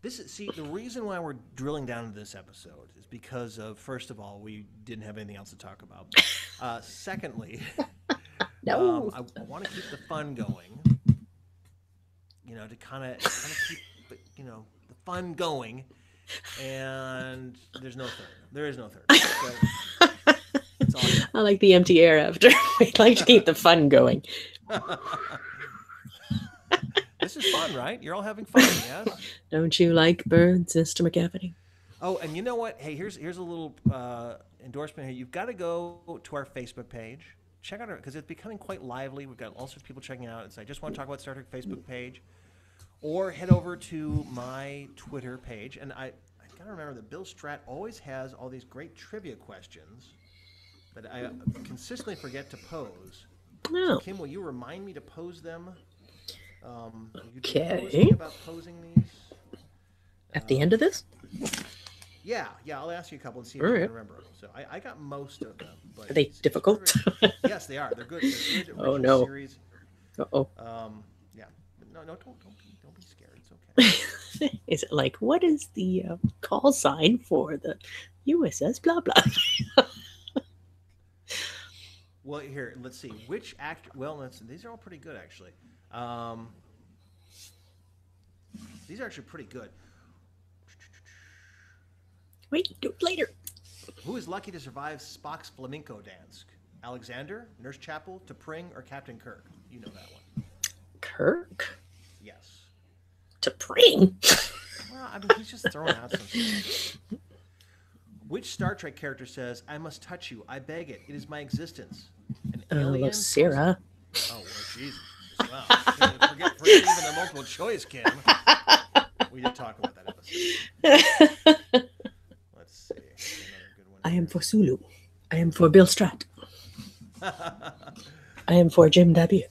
The reason why we're drilling down into this episode is because of, first of all, we didn't have anything else to talk about. Secondly, No. I want to keep the fun going. To kind of keep the fun going. And there's no third. There is no third. So, that's all. I like the empty air after. We'd like to keep the fun going. This is fun, right? You're all having fun, yes? Don't you like birds, Mr. McCaffrey? Oh, and you know what? Hey, here's a little endorsement here. You've got to go to our Facebook page. Check out our, because it's becoming quite lively. We've got all sorts of people checking out. And so I just want to talk about Star Trek Facebook page. Or head over to my Twitter page. And I got to remember that Bill Stratt always has all these great trivia questions that I consistently forget to pose. No. Kim, will you remind me to pose them? You pose, Okay. think about posing these. At the end of this? Yeah, I'll ask you a couple and see if All you right. can remember. So I got most of them, but Are they difficult? yes, they are. They're good. They're good Oh, original no. series. Uh-oh. Yeah. No, don't be scared. It's okay. Is it like, what is the call sign for the USS blah blah? Well, here, let's see. Which actor? Well, these are all pretty good, actually. Um, these are actually pretty good. Wait, do it later. Who is lucky to survive Spock's flamenco dance? Alexander, Nurse Chapel, T'Pring, or Captain Kirk? You know that one. Kirk? Yes. T'Pring? Well, I mean, he's just throwing out some stuff. Which Star Trek character says, "I must touch you. I beg it. It is my existence"? An alien? Sarah. Oh, well, Jesus. Wow. Forget even the multiple choice, Kim. We did talk about that episode. Let's see. Another good one I am here. for Sulu. I am for Bill Stratt. I am for Jim Dabier.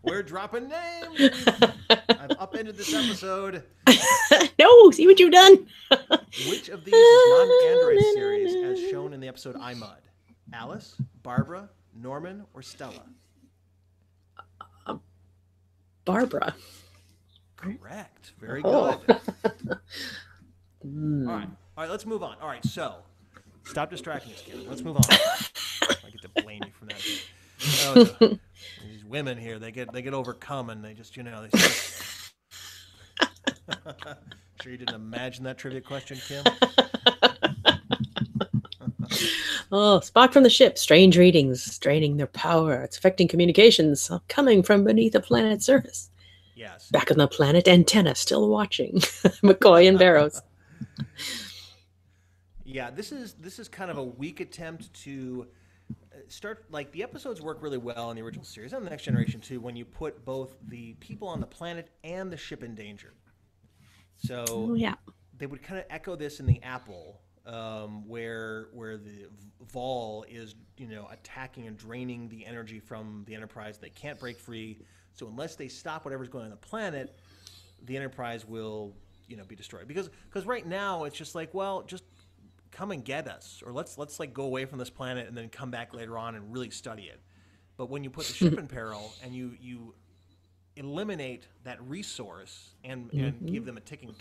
We're dropping names. I've upended this episode. No, see what you've done. Which of these is not an Android series as shown in the episode I Mud? Alice, Barbara, Norman, or Stella? Barbara. Correct. Very Oh. good. Hmm. All right, let's move on. All right, so stop distracting us, Kim. Let's move on. I get to blame you from that. These women here, they get overcome and they just, they start... Sure you didn't imagine that trivia question, Kim? Oh, Spock from the ship. Strange readings, straining their power. It's affecting communications coming from beneath the planet's surface. Yes. Back on the planet, antenna still watching. McCoy and Barrows. Yeah, this is kind of a weak attempt to start, like, the episodes work really well in the original series and the Next Generation too when you put both the people on the planet and the ship in danger. So Oh, yeah. they would kind of echo this in the Apple, where the Vol is attacking and draining the energy from the Enterprise. They can't break free, so unless they stop whatever's going on the planet, the Enterprise will be destroyed. Because right now it's just like, well, just come and get us, or let's like go away from this planet and then come back later on and really study it. But when you put the ship in peril and you eliminate that resource and give them a ticking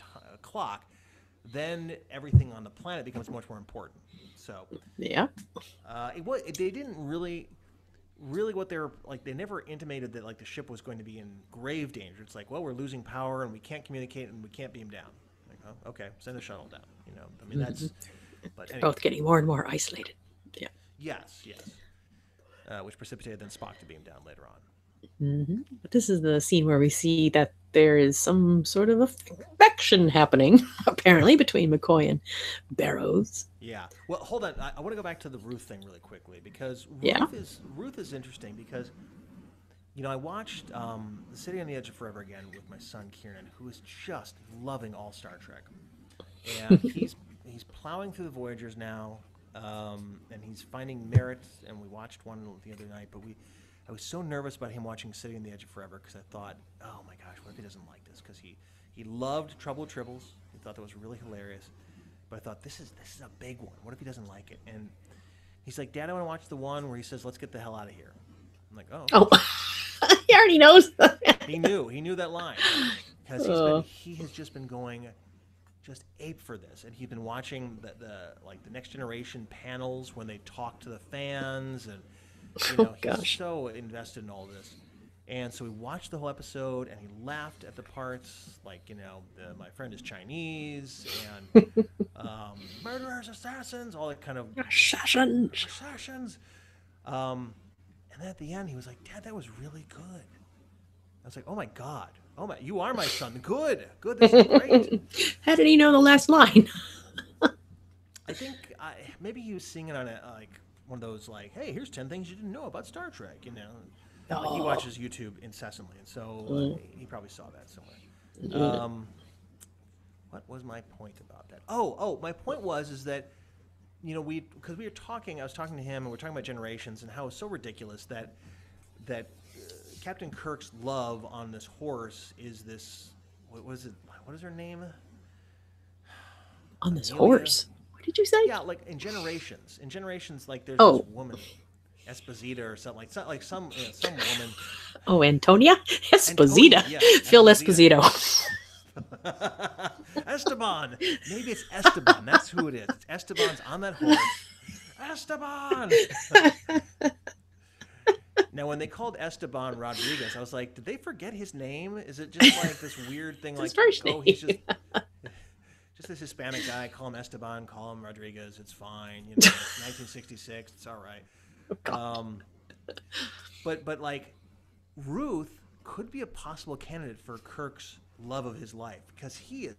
clock, then everything on the planet becomes much more important. So Yeah. they didn't really what they were like. They never intimated that like the ship was going to be in grave danger. It's like, well, we're losing power and we can't communicate and we can't beam down. Like, oh, okay, send the shuttle down. I mean that's. But anyway, Both getting more and more isolated. Yeah. yes, which precipitated then Spock to beam down later on. But this is the scene where we see that there is some sort of affection happening, apparently, between McCoy and Barrows. Yeah. Well, hold on. I want to go back to the Ruth thing really quickly because Yeah. Ruth is interesting because I watched The City on the Edge of Forever again with my son Kieran, who is just loving all Star Trek, and he's plowing through the Voyagers now, and he's finding merit. And we watched one the other night, but I was so nervous about him watching City on the Edge of Forever because I thought, oh my gosh, what if he doesn't like this? Because he loved Trouble with Tribbles. He thought that was really hilarious. But I thought, this is a big one. What if he doesn't like it? And he's like, Dad, I want to watch the one where he says, let's get the hell out of here. I'm like, oh. Oh, he already knows. He knew that line. Because he has just been going just ape for this. And he's been watching the Next Generation panels when they talk to the fans, and he's so invested in all this. And so we watched the whole episode, and he laughed at the parts like, my friend is Chinese, and murderers, assassins, all that kind of assassins. And then at the end, he was like, Dad, that was really good. I was like, oh my God. Oh my, you are my son. Good. This is great. How did he know the last line? I think maybe he was singing on one of those like, hey, here's 10 things you didn't know about Star Trek, Like he watches YouTube incessantly, and so he probably saw that somewhere. What was my point about that? Oh, my point is that because we were talking, I was talking to him, and we are talking about generations and how it's so ridiculous that Captain Kirk's love on this horse is this. What was it? What is her name? On this Amelia? horse. What did you say? Yeah, like in generations, like there's this Oh. woman, Esposita or something like some woman. Oh, Antonia Esposita. Antonia, yeah, Phil Esposita. Esposito. Esteban. Maybe it's Esteban. That's who it is. It's Esteban's on that horse. Esteban. Now, when they called Esteban Rodriguez, I was like, did they forget his name? Is it just like this weird thing, like, His first oh, he's name. just this Hispanic guy? Call him Esteban. Call him Rodriguez. It's fine. You know, it's 1966. It's all right. But like, Ruth could be a possible candidate for Kirk's love of his life because he is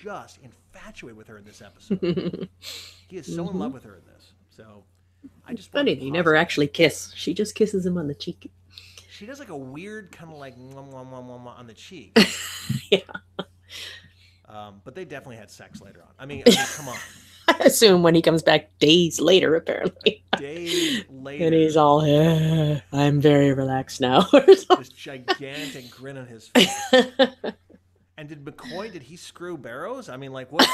just infatuated with her in this episode. He is so in love with her in this. So I just Funny, wanted to they pause never it. actually kiss. She just kisses him on the cheek. She does like a weird kind of like mwah, mwah, mwah, mwah, mwah on the cheek. Yeah. But they definitely had sex later on. I mean come on. I assume when he comes back days later, apparently. Days later, And he's all, I'm very relaxed now. or something. this gigantic grin on his face. And did McCoy? Did he screw Barrows? I mean, like what?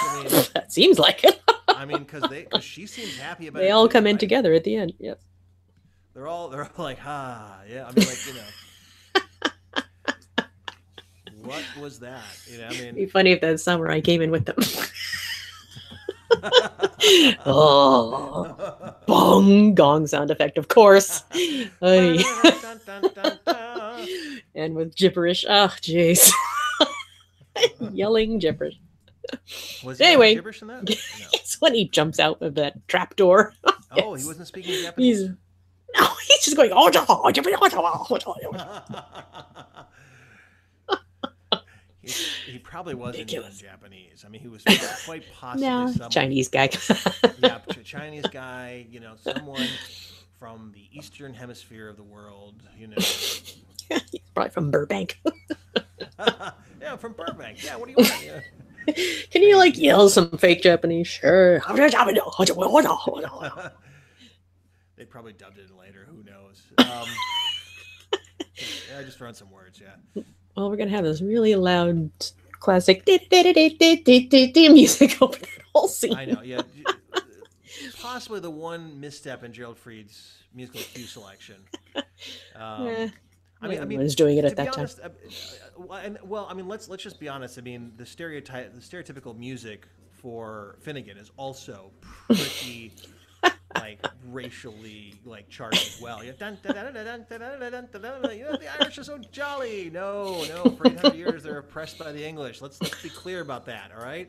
That seems like it. I mean, because she seems happy about it. They all too, come in right? together at the end. Yes. They're all like, yeah. I mean, like, what was that? I It'd be mean, funny if that samurai came in with them. Oh, bong gong sound effect, of course. Ay. Dun, dun, dun, dun. And with gibberish. Oh, jeez. Yelling gibberish. Was there Anyway. gibberish in that? No. It's when he jumps out of that trapdoor. Oh, he wasn't speaking Japanese. He's just going, oh, He probably wasn't even Ridiculous. Japanese. I mean, he was quite possibly no, someone. Chinese guy. Yeah, Chinese guy. Someone from the Eastern Hemisphere of the world. Probably from Burbank. Yeah, from Burbank. Yeah, what do you want? Yeah. Can you like yell some fake Japanese? Sure. They probably dubbed it in later. Who knows? I just run some words. Yeah. Well, we're gonna have this really loud classic music open that whole scene. I know. Yeah. Possibly the one misstep in Gerald Fried's musical cue selection. I mean, Everyone's doing it to at be that time. honest, I mean, let's just be honest. I mean, the stereotypical music for Finnegan is also pretty like racially like charged as well. The Irish are so jolly. No, for 800 years they're oppressed by the English. Let's be clear about that. All right,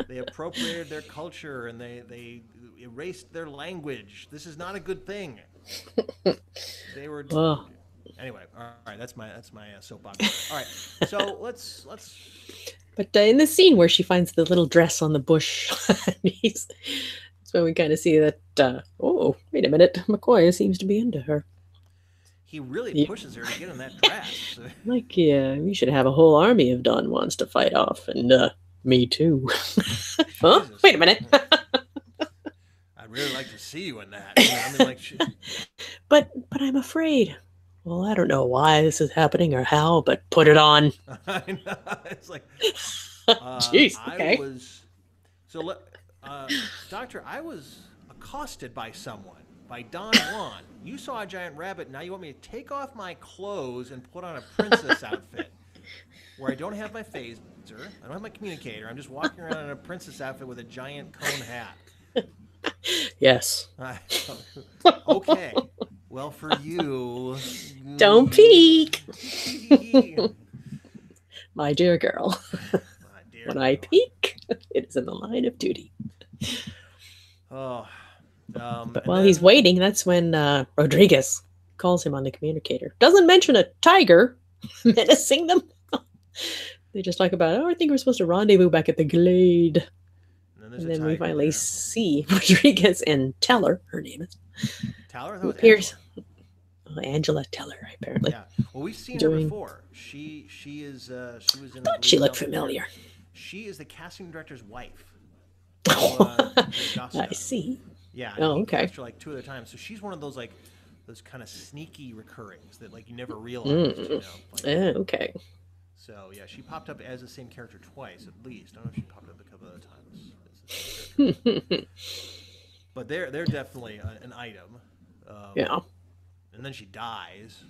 they appropriated their culture and they erased their language. This is not a good thing. They were. Oh. Anyway, all right, that's my soapbox. All right, so let's. But in the scene where she finds the little dress on the bush, that's when we kind of see that. Oh, wait a minute, McCoy seems to be into her. He really Yeah. pushes her to get in that dress. Like, yeah, we should have a whole army of Don Juans to fight off, and me too. Huh? Jesus. Wait a minute. I'd really like to see you in that. I mean, like, But I'm afraid. Well, I don't know why this is happening or how, but put it on. I know. It's like, Jeez. Okay. Doctor, I was accosted by someone, by Don Juan. You saw a giant rabbit. Now you want me to take off my clothes and put on a princess outfit, where I don't have my phaser, I don't have my communicator. I'm just walking around in a princess outfit with a giant cone hat. Yes. Okay. Well, for you. Don't peek, my dear girl. My dear When I girl. peek, it is in the line of duty. Oh. But while he's waiting, that's when Rodriguez calls him on the communicator. Doesn't mention a tiger menacing them. They just talk about, I think we're supposed to rendezvous back at the Glade. And then we finally see Rodriguez and Teller, her name is, Tyler, who appears. Angela Teller, apparently. Yeah. Well, we've seen her Doing- before. She was in. I Thought she believe, looked Delta familiar. Air. She is the casting director's wife. I Augusta. see. Yeah. Oh, he okay. cast her like 2 other times. So she's one of those like those kind of sneaky recurrings that like you never realized, you know. Like, Okay. so yeah, she popped up as the same character twice at least. I don't know if she popped up a couple other times as the same character, but they're definitely an item. Yeah. And then she dies,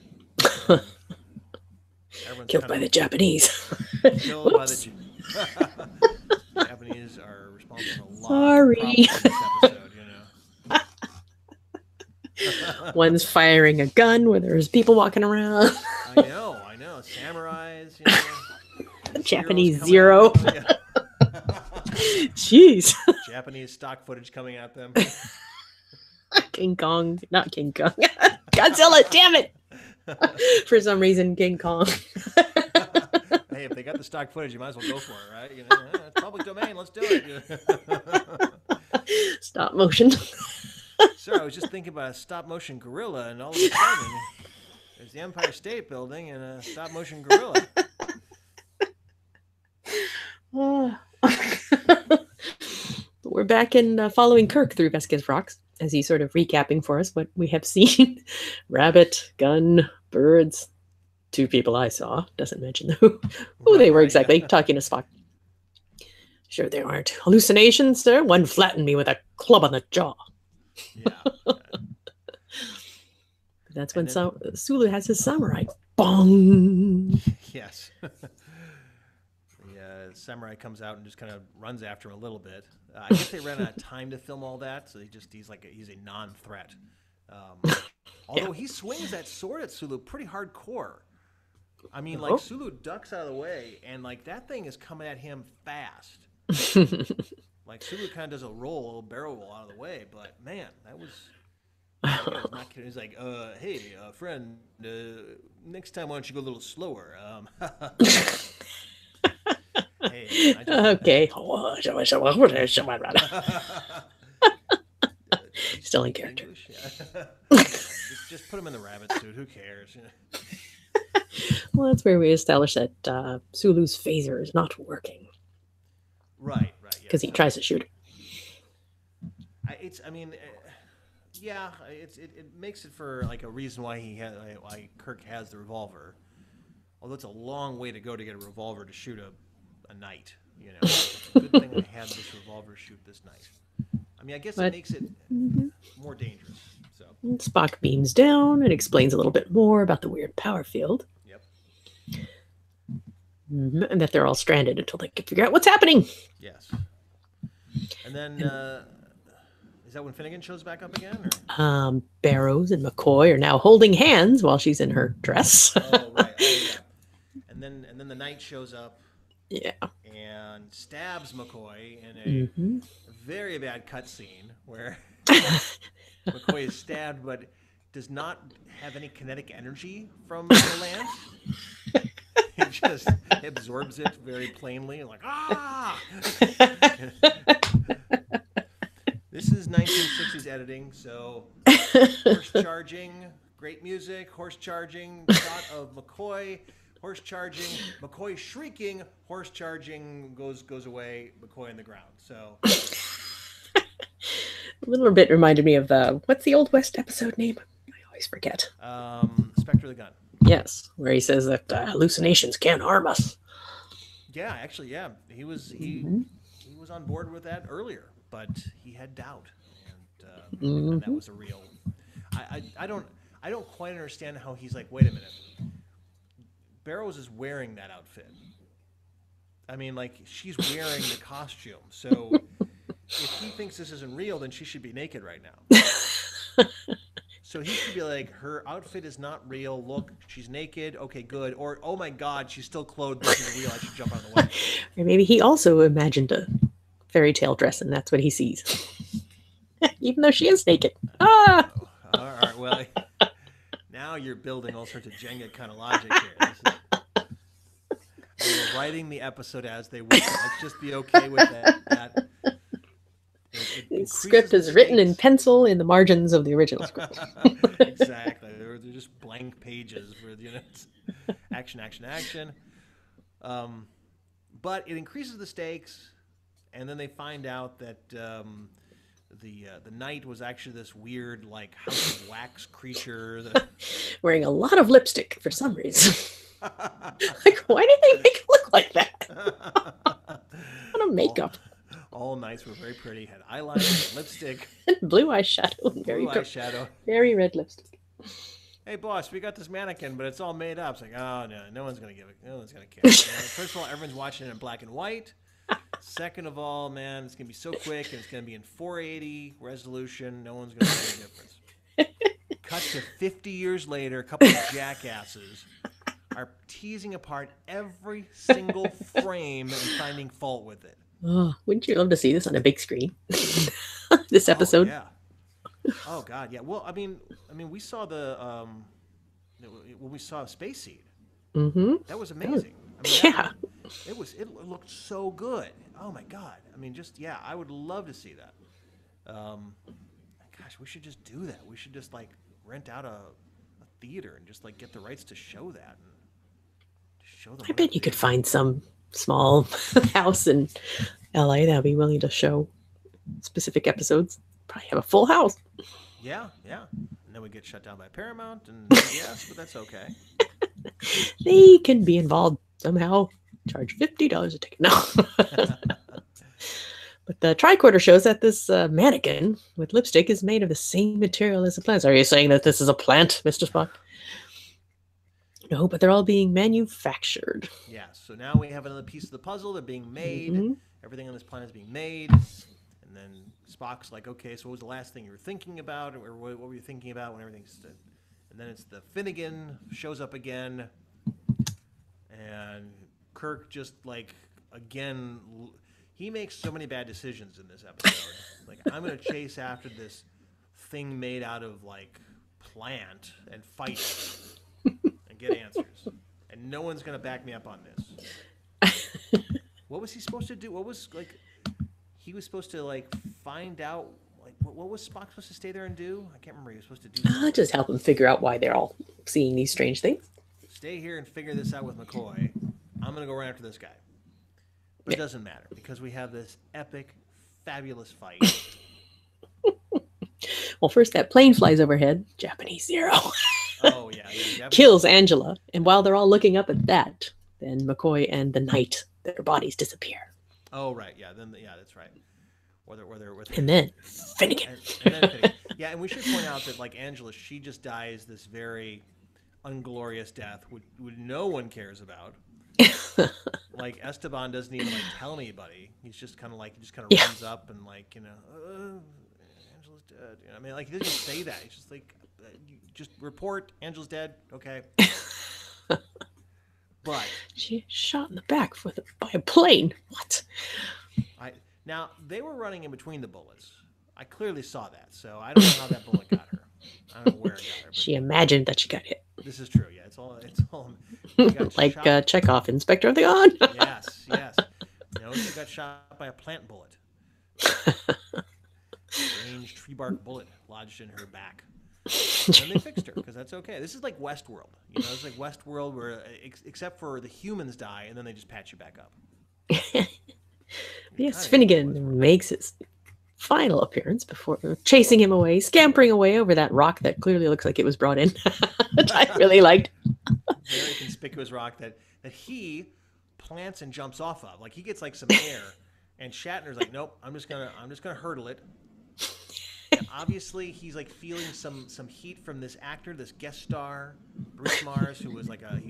and everyone's Killed kind by of the Japanese. killed by the Whoops. Japanese are responsible for a lot of Sorry. problems in this episode, you know. One's firing a gun where there's people walking around. I know. Samurais, you know. Japanese Zeros Zero. coming at them. Jeez. Japanese stock footage coming at them. King Kong. Not King Kong. Godzilla, damn it. For some reason, King Kong. Hey, if they got the stock footage, you might as well go for it, right? You know, it's public domain. Let's do it. Stop motion. Sir, I was just thinking about a stop motion gorilla, and all of a sudden, there's the Empire State Building and a stop motion gorilla. We're back in following Kirk through Vesca's Rocks as he's sort of recapping for us what we have seen. Rabbit, gun, birds. 2 people I saw. Doesn't mention who they were exactly. Talking to Spock. Sure they aren't hallucinations there. One flattened me with a club on the jaw. Yeah. That's when Sulu has his samurai. Bong! Yes. The samurai comes out and just kind of runs after him a little bit. I guess they ran out of time to film all that, so he's a non-threat. Although he swings that sword at Sulu pretty hardcore. I mean, like Sulu ducks out of the way, and like that thing is coming at him fast. Like Sulu kind of does a barrel roll out of the way, but man, that was. I was not kidding. He's like, hey, friend, next time why don't you go a little slower? Hey, okay. Still in character. Yeah. just put him in the rabbit suit. Who cares? Well, that's where we establish that Sulu's phaser is not working. Right. Because he tries to shoot it. It makes it for like a reason why Kirk has the revolver. Although it's a long way to go to get a revolver to shoot a knight. You know, it's a good thing I had this revolver shoot this knight. I mean, I guess it makes it more dangerous. So Spock beams down and explains a little bit more about the weird power field. Yep. And that they're all stranded until they can figure out what's happening. Yes. And then, is that when Finnegan shows back up again? Or? Barrows and McCoy are now holding hands while she's in her dress. Oh, right. Oh, yeah. And then the knight shows up. Yeah. And stabs McCoy in a very bad cutscene where McCoy is stabbed but does not have any kinetic energy from the lance. He just absorbs it very plainly, like, ah! This is 1960s editing, so horse charging, great music, horse charging, shot of McCoy, horse charging, McCoy shrieking, horse charging, goes away, McCoy on the ground. So a little bit reminded me of what's the Old West episode name? I always forget. Spectre of the Gun. Yes, where he says that hallucinations can't harm us. Yeah, actually, yeah, he was on board with that earlier, but he had doubt, and that was a real. I don't quite understand how he's like, wait a minute, Barrows is wearing that outfit. I mean, like she's wearing the costume, so if he thinks this isn't real, then she should be naked right now. So he should be like, her outfit is not real. Look, she's naked. Okay, good. Or, oh my God, she's still clothed. This is real. I should jump out of the way. Or maybe he also imagined a fairy tale dress, and that's what he sees. Even though she is naked. Ah! Oh, all right, well, now you're building all sorts of Jenga kind of logic here. We're writing the episode as they went. Let's just be okay with that. The script is written in pencil in the margins of the original script. Exactly. They're just blank pages for action. But it increases the stakes, and then they find out that the knight was actually this weird like House of Wax creature. That... Wearing a lot of lipstick for some reason. Like, why did they make it look like that? What a makeup. All knights were very pretty. Had eyeliner, lipstick, Blue eyeshadow, and blue eyeshadow. very red lipstick. Hey boss, we got this mannequin, but it's all made up. It's like, oh no, no one's gonna give it. No one's gonna care. First of all, everyone's watching it in black and white. Second of all, man, it's gonna be so quick, and it's gonna be in 480 resolution. No one's gonna know the difference. Cut to 50 years later, a couple of jackasses are teasing apart every single frame and finding fault with it. Oh, wouldn't you love to see this on a big screen? This episode. Oh, yeah. Oh God, yeah. Well, I mean, we saw when we saw Space Seed. Mm-hmm. That was amazing. It looked so good. Oh my God. I mean, just yeah. I would love to see that. Gosh, we should just do that. We should just like rent out a theater and just like get the rights to show that and show them. I bet you could find some small house in LA that would be willing to show specific episodes. Probably have a full house. Yeah. And then we get shut down by Paramount, and yes, but that's okay. They can be involved somehow. Charge $50 a ticket. No. But the tricorder shows that this mannequin with lipstick is made of the same material as the plants. Are you saying that this is a plant, Mr. Spock? No, but they're all being manufactured. Yeah, so now we have another piece of the puzzle. They're being made. Mm-hmm. Everything on this planet is being made. And then Spock's like, okay, so what was the last thing you were thinking about? Or what were you thinking about when everything's... And then it's the Finnegan shows up again. And Kirk just, like, again... He makes so many bad decisions in this episode. Like, I'm going to chase after this thing made out of, like, plant and fight it and get answers. And no one's going to back me up on this. What was he supposed to do? What was, like, he was supposed to, like, find out, like, what was Spock supposed to stay there and do? I can't remember. He was supposed to do something. Just help him figure out why they're all seeing these strange things. Stay here and figure this out with McCoy. I'm going to go right after this guy. But it doesn't matter because we have this epic, fabulous fight. Well, first that plane flies overhead, Japanese Zero. Oh, yeah. Japanese kills Angela. And while they're all looking up at that, then McCoy and the knight, their bodies disappear. Oh, right. Yeah, that's right. And then Finnegan. And then Finnegan. Yeah, and we should point out that, like, Angela, she just dies this very unglorious death, which no one cares about. Like Esteban doesn't even like tell anybody. He's just kind of like runs up and like Angela's dead. You know, I mean, like he doesn't say that. He's just like you just report Angela's dead. Okay. But she shot in the back by a plane. What? Now they were running in between the bullets. I clearly saw that, so I don't know how that bullet got her. I don't know where it got her. She imagined that she got hit. This is true. Yeah, it's all. Like Chekhov, Inspector of the God. Yes. No, she got shot by a plant bullet. Strange tree bark bullet lodged in her back. And they fixed her because that's okay. This is like Westworld. You know, it's like Westworld where except for the humans die and then they just patch you back up. Yes, Finnegan makes his final appearance before chasing him away, scampering away over that rock that clearly looks like it was brought in, which I really liked. Very conspicuous rock that he plants and jumps off of. Like he gets like some air, and Shatner's like, "Nope, I'm just gonna hurdle it." And obviously, he's like feeling some heat from this actor, this guest star, Bruce Mars, who was like a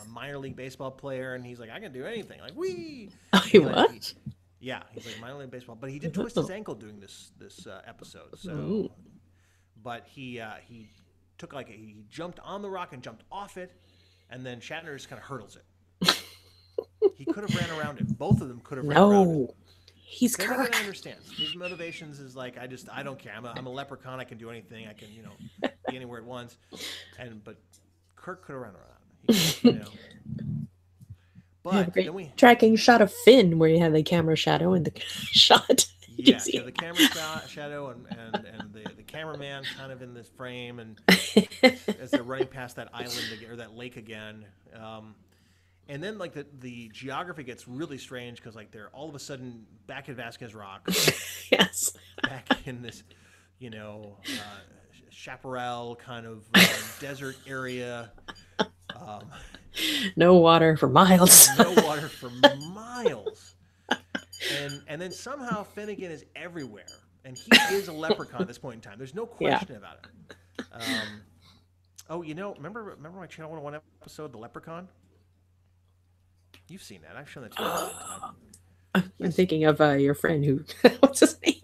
minor league baseball player, and he's like, "I can do anything." Like, wee. He was. Yeah, he's like minor league baseball, but he did twist his ankle doing this episode. So, ooh. But he took he jumped on the rock and jumped off it, and then Shatner just kind of hurdles it. He could have ran around it. Both of them could have ran around it. He's Kirk. Kirk. I understand. His motivations is like I don't care. I'm a leprechaun. I can do anything. I can be anywhere at once. But Kirk could have run around. But then tracking shot of Finn where you have the camera shadow and the shot. Yeah, so the camera shadow and the cameraman kind of in this frame, and as they're running past that island or that lake again, And then like the geography gets really strange because like they're all of a sudden back at Vasquez Rocks, Yes. back in this, you know, chaparral kind of desert area. Um, No water for miles. no water for miles. And then somehow Finnegan is everywhere. And he is a leprechaun at this point in time. There's no Yeah. question about it. Oh, you know, remember my Channel 101 episode, The Leprechaun? You've seen that. I've shown that to you a million times. I'm thinking of your friend who, what's his name?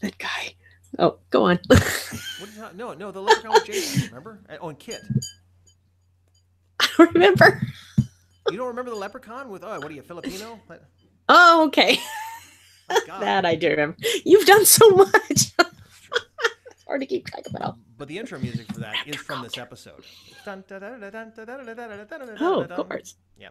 That guy. Oh, go on. What is that? No, The Leprechaun with Jason, remember? Oh, and Kit. I don't remember. You don't remember The Leprechaun with, what are you, Filipino? Oh, okay. My God. That I do remember. You've done so much. It's hard to keep track of it all. But the intro music for that is from this episode. Oh, of course. Yeah.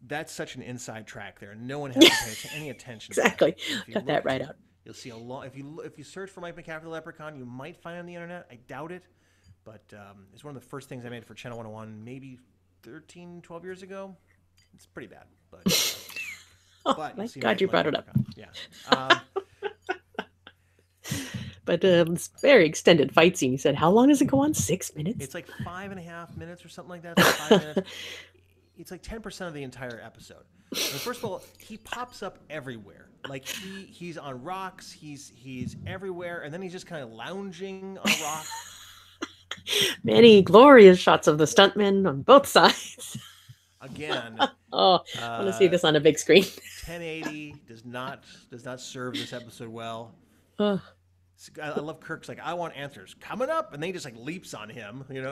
That's such an inside track there. No one has to pay any attention. Exactly. To that. Cut that right out. You'll see a lot. If you search for Mike McCaffrey the Leprechaun, you might find it on the internet. I doubt it. But it's one of the first things I made for Channel 101 maybe 13, 12 years ago. It's pretty bad. But Thank God you brought it up. Yeah. But this very extended fight scene, you said, how long does it go on? 6 minutes? It's like 5.5 minutes or something like that. It's like 5 minutes. It's like 10% of the entire episode. And first of all, he pops up everywhere. Like he's on rocks, he's everywhere, and then he's just kind of lounging on a rock. Many glorious shots of the stuntmen on both sides. Again. Oh, I want to see this on a big screen. 1080 does not serve this episode well. Oh. I love Kirk's like, I want answers coming up, and then he just like leaps on him, you know.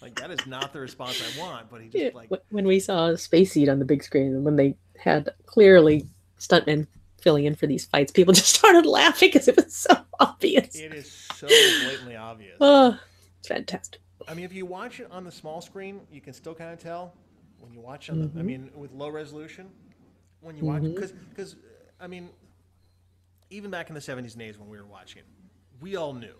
Like that is not the response I want, but he just like when we saw Space Seed on the big screen and when they had clearly stuntmen filling in for these fights, people just started laughing because it was so obvious. It is so blatantly obvious. Oh, it's fantastic. I mean, if you watch it on the small screen, you can still kind of tell when you watch on the, I mean, with low resolution, when you watch, because I mean, even back in the 70s and 80s when we were watching, we all knew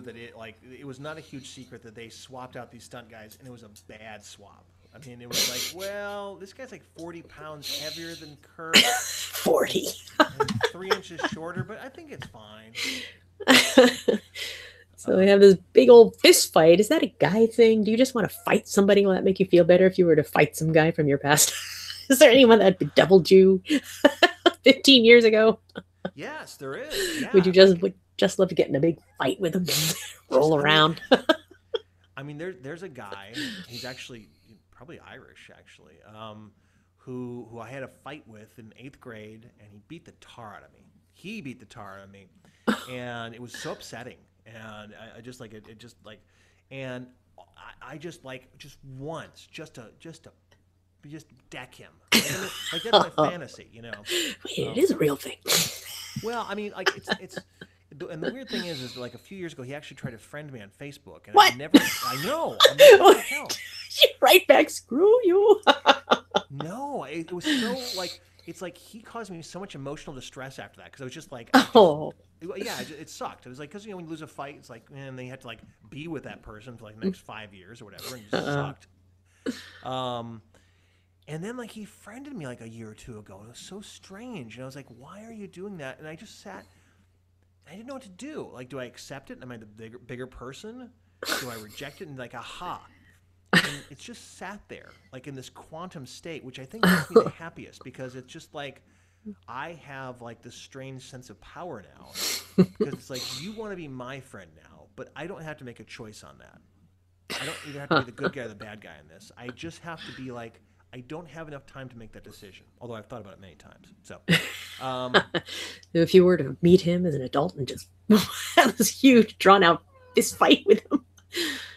that it was not a huge secret that they swapped out these stunt guys, and it was a bad swap. I mean, it was like, well, this guy's like 40 pounds heavier than Kirk. 40. And 3 inches shorter, but I think it's fine. So they have this big old fist fight. Is that a guy thing? Do you just want to fight somebody? Will that make you feel better if you were to fight some guy from your past? Is there anyone that bedeviled you 15 years ago? Yes, there is. Yeah. Would you just love to get in a big fight with him? Roll around. I mean, there's a guy, he's actually probably Irish, actually, who I had a fight with in 8th grade, and he beat the tar out of me. He beat the tar out of me, and it was so upsetting. And I just like it just like, and I just like just once, just deck him. Like that's my fantasy, you know. It is a real thing. Well, I mean, like it's. And the weird thing is like a few years ago, he actually tried to friend me on Facebook, and What? I know. I'm like, what the hell? You write back, screw you. No, it was so like it's like he caused me so much emotional distress after that because I was just like, Oh, yeah, it sucked. It was like because when you lose a fight, it's like man, they had to like be with that person for like the next 5 years or whatever, and it just sucked. And then like he friended me like a year or two ago, and it was so strange. And I was like, why are you doing that? And I just sat. I didn't know what to do. Like, do I accept it? Am I the bigger person? Do I reject it? And like, aha. And it's just sat there, like in this quantum state, which I think makes me the happiest because it's just like I have like this strange sense of power now. Because it's like, you want to be my friend now, but I don't have to make a choice on that. I don't either have to be the good guy or the bad guy in this. I just have to be like, I don't have enough time to make that decision. Although I've thought about it many times. So, if you were to meet him as an adult and just have this huge, drawn-out fist fight with him,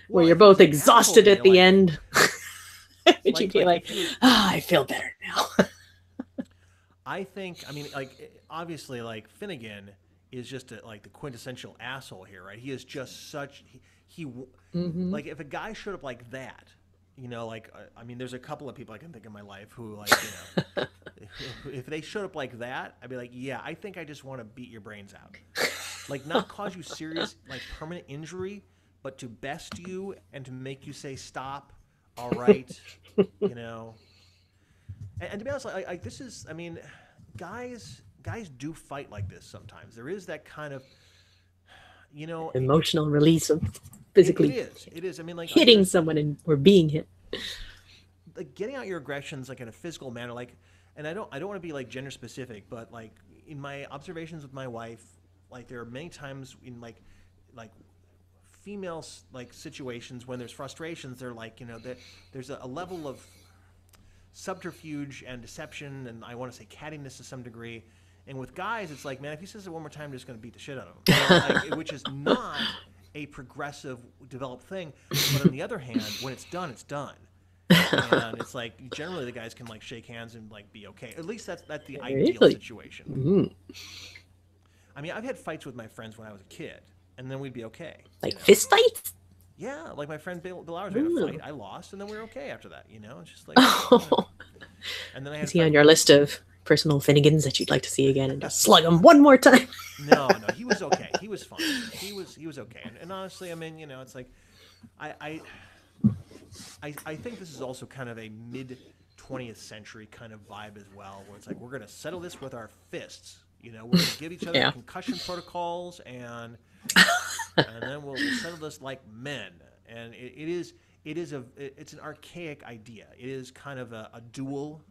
where you're both exhausted at the end, would you be like, I feel better now? I think, I mean, like, obviously, like, Finnegan is just like the quintessential asshole here, right? He is just such, like, if a guy showed up like that, you know, like, I mean, there's a couple of people I can think in my life who, like, you know, if they showed up like that, I'd be like, yeah, I think I just want to beat your brains out. Like, not cause you serious, like, permanent injury, but to best you and to make you say stop, all right, you know. And to be honest, this is, I mean, guys do fight like this sometimes. There is that kind of, you know, Emotional release of it physically is. It is. I mean, hitting someone and or being hit. like getting out your aggressions like in a physical manner, like, and I don't want to be like gender specific, but like in my observations with my wife, like there are many times in like female like situations when there's frustrations, they're like, you know, that there's a level of subterfuge and deception, and I want to say cattiness to some degree. And with guys, it's like, man, if he says it one more time, I'm just going to beat the shit out of him. You know, like, which is not a progressive, developed thing. But on the other hand, when it's done, it's done. And it's like generally the guys can like shake hands and like be okay. At least that's the ideal Really? situation. Mm. I mean, I've had fights with my friends when I was a kid, and then we'd be okay. Like You know? fist fights? Yeah, like my friend Bill Ours, we had a Ooh. fight. I lost, and then we were okay after that. You know, it's just like. Oh. And then I had Is a he fight on your with- list of personal Finnegans that you'd like to see again and just slug him one more time? No, he was okay. He was fine. He was okay. And honestly, I mean, you know, it's like, I think this is also kind of a mid 20th century kind of vibe as well, where it's like we're gonna settle this with our fists. You know, we're gonna give each other Yeah. concussion protocols, and then we'll settle this like men. And it's an archaic idea. It is kind of a duel.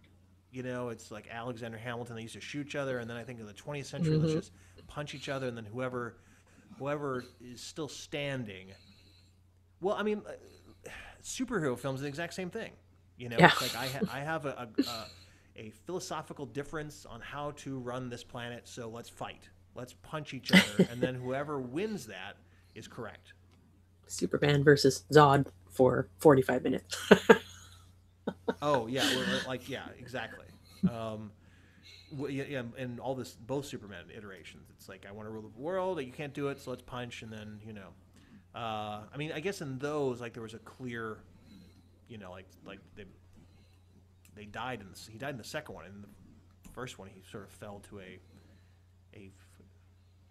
You know, it's like Alexander Hamilton. They used to shoot each other, and then I think in the 20th century, let's just punch each other, and then whoever is still standing. Well, I mean, superhero films are the exact same thing. You know, Yeah. it's like I have a philosophical difference on how to run this planet, so let's fight. Let's punch each other, and then whoever wins that is correct. Superman versus Zod for 45 minutes. Oh yeah, like yeah, exactly. Yeah, and all this, both Superman iterations. It's like I want to rule the world. You can't do it, so let's punch, and then you know. I mean, I guess in those, like there was a clear, you know, like they died he died in the second one. In the first one, he sort of fell to a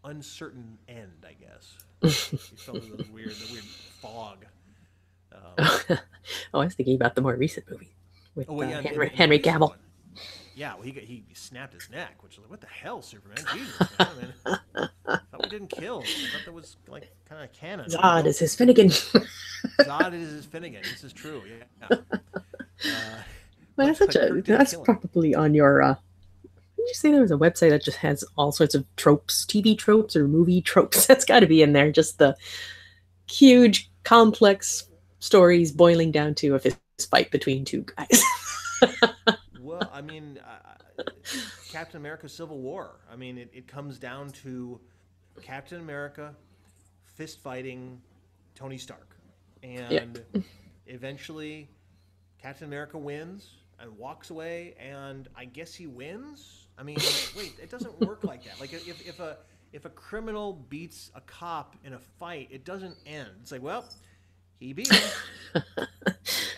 uncertain end, I guess. He fell to the weird fog. Oh, I was thinking about the more recent movie with Yeah, Henry in the recent Cavill. one. Yeah, well, he snapped his neck, which is like, what the hell, Superman? Jesus, man. I mean, I thought we didn't kill. I thought that was like kind of canon. Zod is his Finnegan. Zod is his Finnegan. This is true. Yeah. Well, But Kirk didn't that's kill him. probably on your. Did you say there was a website that just has all sorts of tropes, TV tropes or movie tropes? That's got to be in there. Just the huge, complex stories boiling down to a fist fight between two guys. Well, I mean, Captain America: Civil War. I mean, it comes down to Captain America fist fighting Tony Stark, and eventually Captain America wins and walks away, and I guess he wins. I mean, wait, it doesn't work like that. Like if a criminal beats a cop in a fight, it doesn't end. It's like, well, he beat him.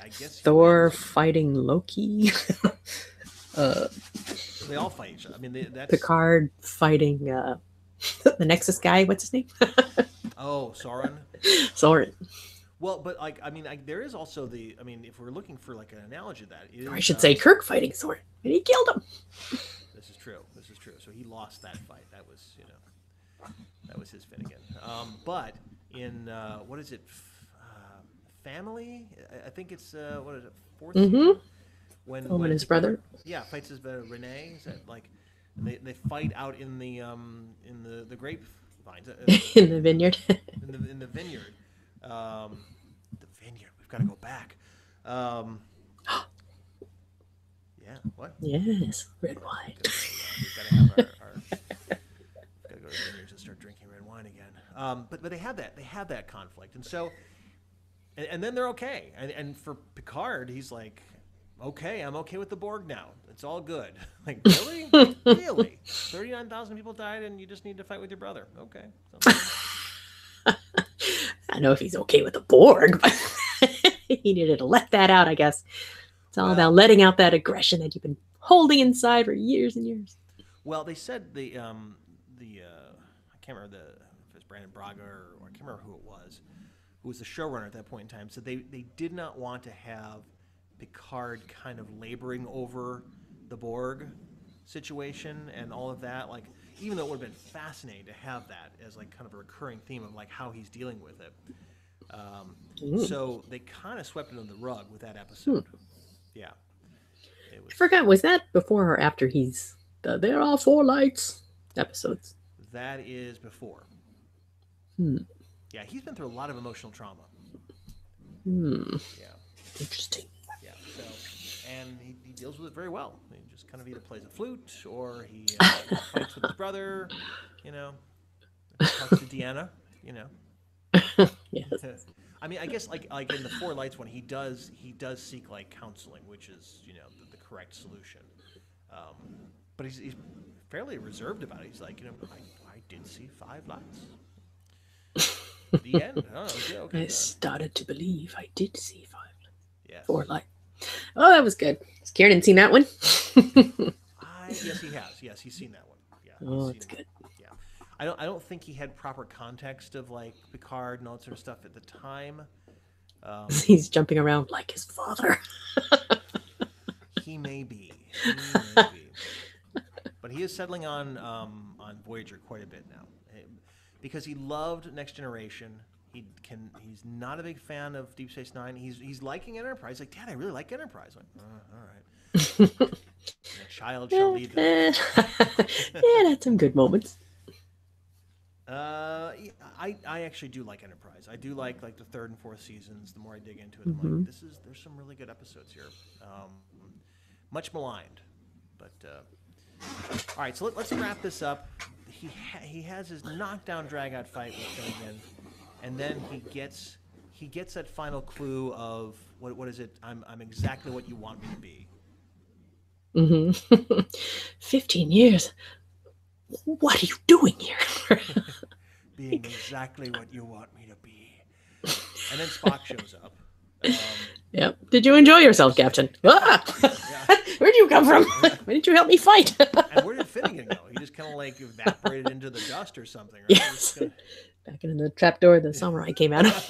I guess he Thor wins. fighting Loki. They all fight each other. I mean, that's Picard fighting the Nexus guy. What's his name? oh, Sauron. Soren. Well, but like, I mean, there is also the. I mean, if we're looking for like an analogy to that, it Or I is, should say Kirk fighting Soren. And he killed him. This is true. This is true. So he lost that fight. That was, you know, that was his Finnegan. But in what is it? Family? I think it's what is it? Fourth season? When his brother. Yeah, fights his brother Renee. Is that like they fight out in the grapevines In the vineyard. in the vineyard. The vineyard. We've got to go back. Yeah. What? Yes, red wine. We've got to have our got to go to the vineyards and start drinking red wine again. But they have that conflict, and so and then they're okay. And for Picard, he's like, okay, I'm okay with the Borg now. It's all good. Like, really? Really? 39,000 people died, and you just need to fight with your brother. Okay. I don't know if he's okay with the Borg, but he needed to let that out, I guess. It's all about letting out that aggression that you've been holding inside for years and years. Well, they said I can't remember if it was Brandon Braga or I can't remember who it was, who who was the showrunner at that point in time, said they did not want to have Picard kind of laboring over the Borg situation and all of that. Like, even though it would have been fascinating to have that as like kind of a recurring theme of like how he's dealing with it. So they kind of swept it under the rug with that episode. Yeah. It was, I forgot, was that before or after he's the There Are Four Lights episodes? that is before. Yeah, he's been through a lot of emotional trauma. Yeah. Interesting. Yeah. So, and he deals with it very well. He just kind of either plays a flute or he fights with his brother, you know, talks to Deanna, you know. Yes. I mean, I guess like in the Four Lights one, he does seek like counseling, which is, you know, the correct solution. But he's fairly reserved about it. He's like, you know, I did see 5 lights. The end. Oh, okay. I started to believe I did see 5. Yes. 4 lights. Oh, that was good. Has Kieran seen that one? Yes, he has. Yes, he's seen that one. Yeah. Oh, he's that's seen good. it. Yeah. I don't think he had proper context of like Picard and all that sort of stuff at the time. He's jumping around like his father. He may be. But he is settling on Voyager quite a bit now, because he loved Next Generation. He's not a big fan of Deep Space Nine. He's liking Enterprise. Like, Dad, I really like Enterprise. I'm like, all right. A child shall lead them. Yeah, that's some good moments. I actually do like Enterprise. I do like the 3rd and 4th seasons. The more I dig into it, I'm like, there's some really good episodes here. Much maligned, but all right. So let's wrap this up. He has his knockdown drag-out fight with Finnegan, and then he gets that final clue of what is it? I'm exactly what you want me to be. 15 years. What are you doing here? Being exactly what you want me to be. And then Spock shows up. Yep. Did you enjoy yourself, Captain? Ah! Yeah. Where'd you come from? Why didn't you help me fight? And where did Finnegan go? He just kind of like evaporated into the dust or something, right? Yes. Back in the trapdoor the samurai came out of.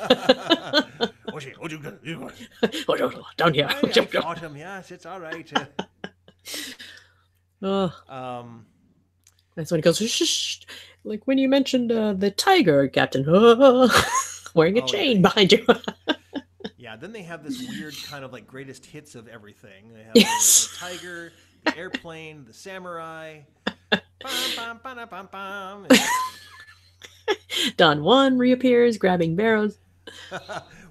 Down here. I fought him, yes, it's all right. Oh. That's when he goes, shh. Like when you mentioned the tiger, Captain. Wearing a chain behind you. Yeah, then they have this weird kind of like greatest hits of everything. They have Yes. the tiger, the airplane, the samurai. Bum, bum, bum, bum. Don Juan reappears, grabbing Barrows.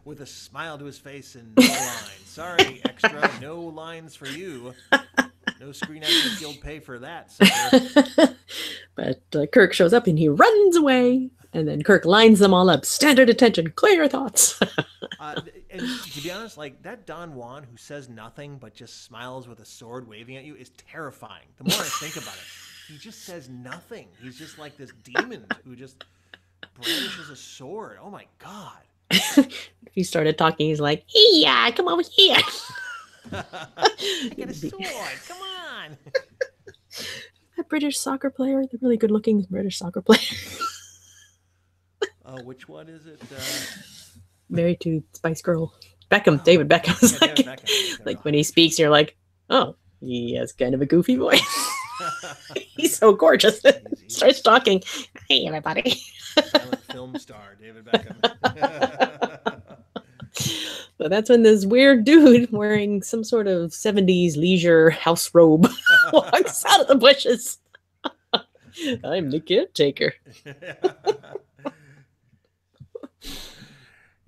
With a smile to his face and no lines. Sorry, extra, no lines for you. No Screen Actors Guild pay for that, sucker. But Kirk shows up and he runs away. And then Kirk lines them all up. Standard attention. Clear your thoughts. And to be honest, like that Don Juan who says nothing but just smiles with a sword waving at you is terrifying. The more I think about it, he just says nothing. He's just like this demon who just brandishes a sword. Oh my God. If he started talking, he's like, "Yeah, come over here." I got a sword. Come on. That British soccer player, the really good-looking British soccer player. Oh, which one is it? Married to Spice Girl. Beckham, David Beckham. Yeah, David Beckham. Like when he speaks, you're like, oh, he has kind of a goofy voice. He's so gorgeous. Starts talking. Hey, everybody. Silent film star, David Beckham. So that's when this weird dude wearing some sort of 70s leisure house robe walks out of the bushes. I'm the caretaker.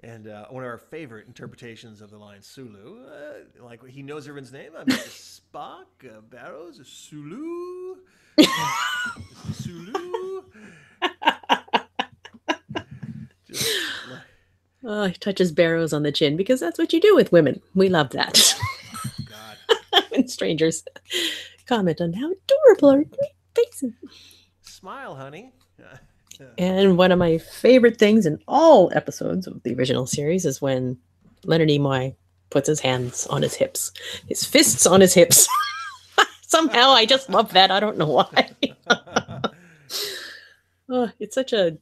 And one of our favorite interpretations of the line Sulu, like he knows everyone's name. I mean, Spock, Barrows, Sulu, Sulu. Just, He touches Barrows on the chin because that's what you do with women. We love that. God. When strangers comment on how adorable our great faces. Smile, honey. And one of my favorite things in all episodes of the original series is when Leonard Nimoy puts his hands on his hips, his fists on his hips. Somehow I just love that. I don't know why. It's such a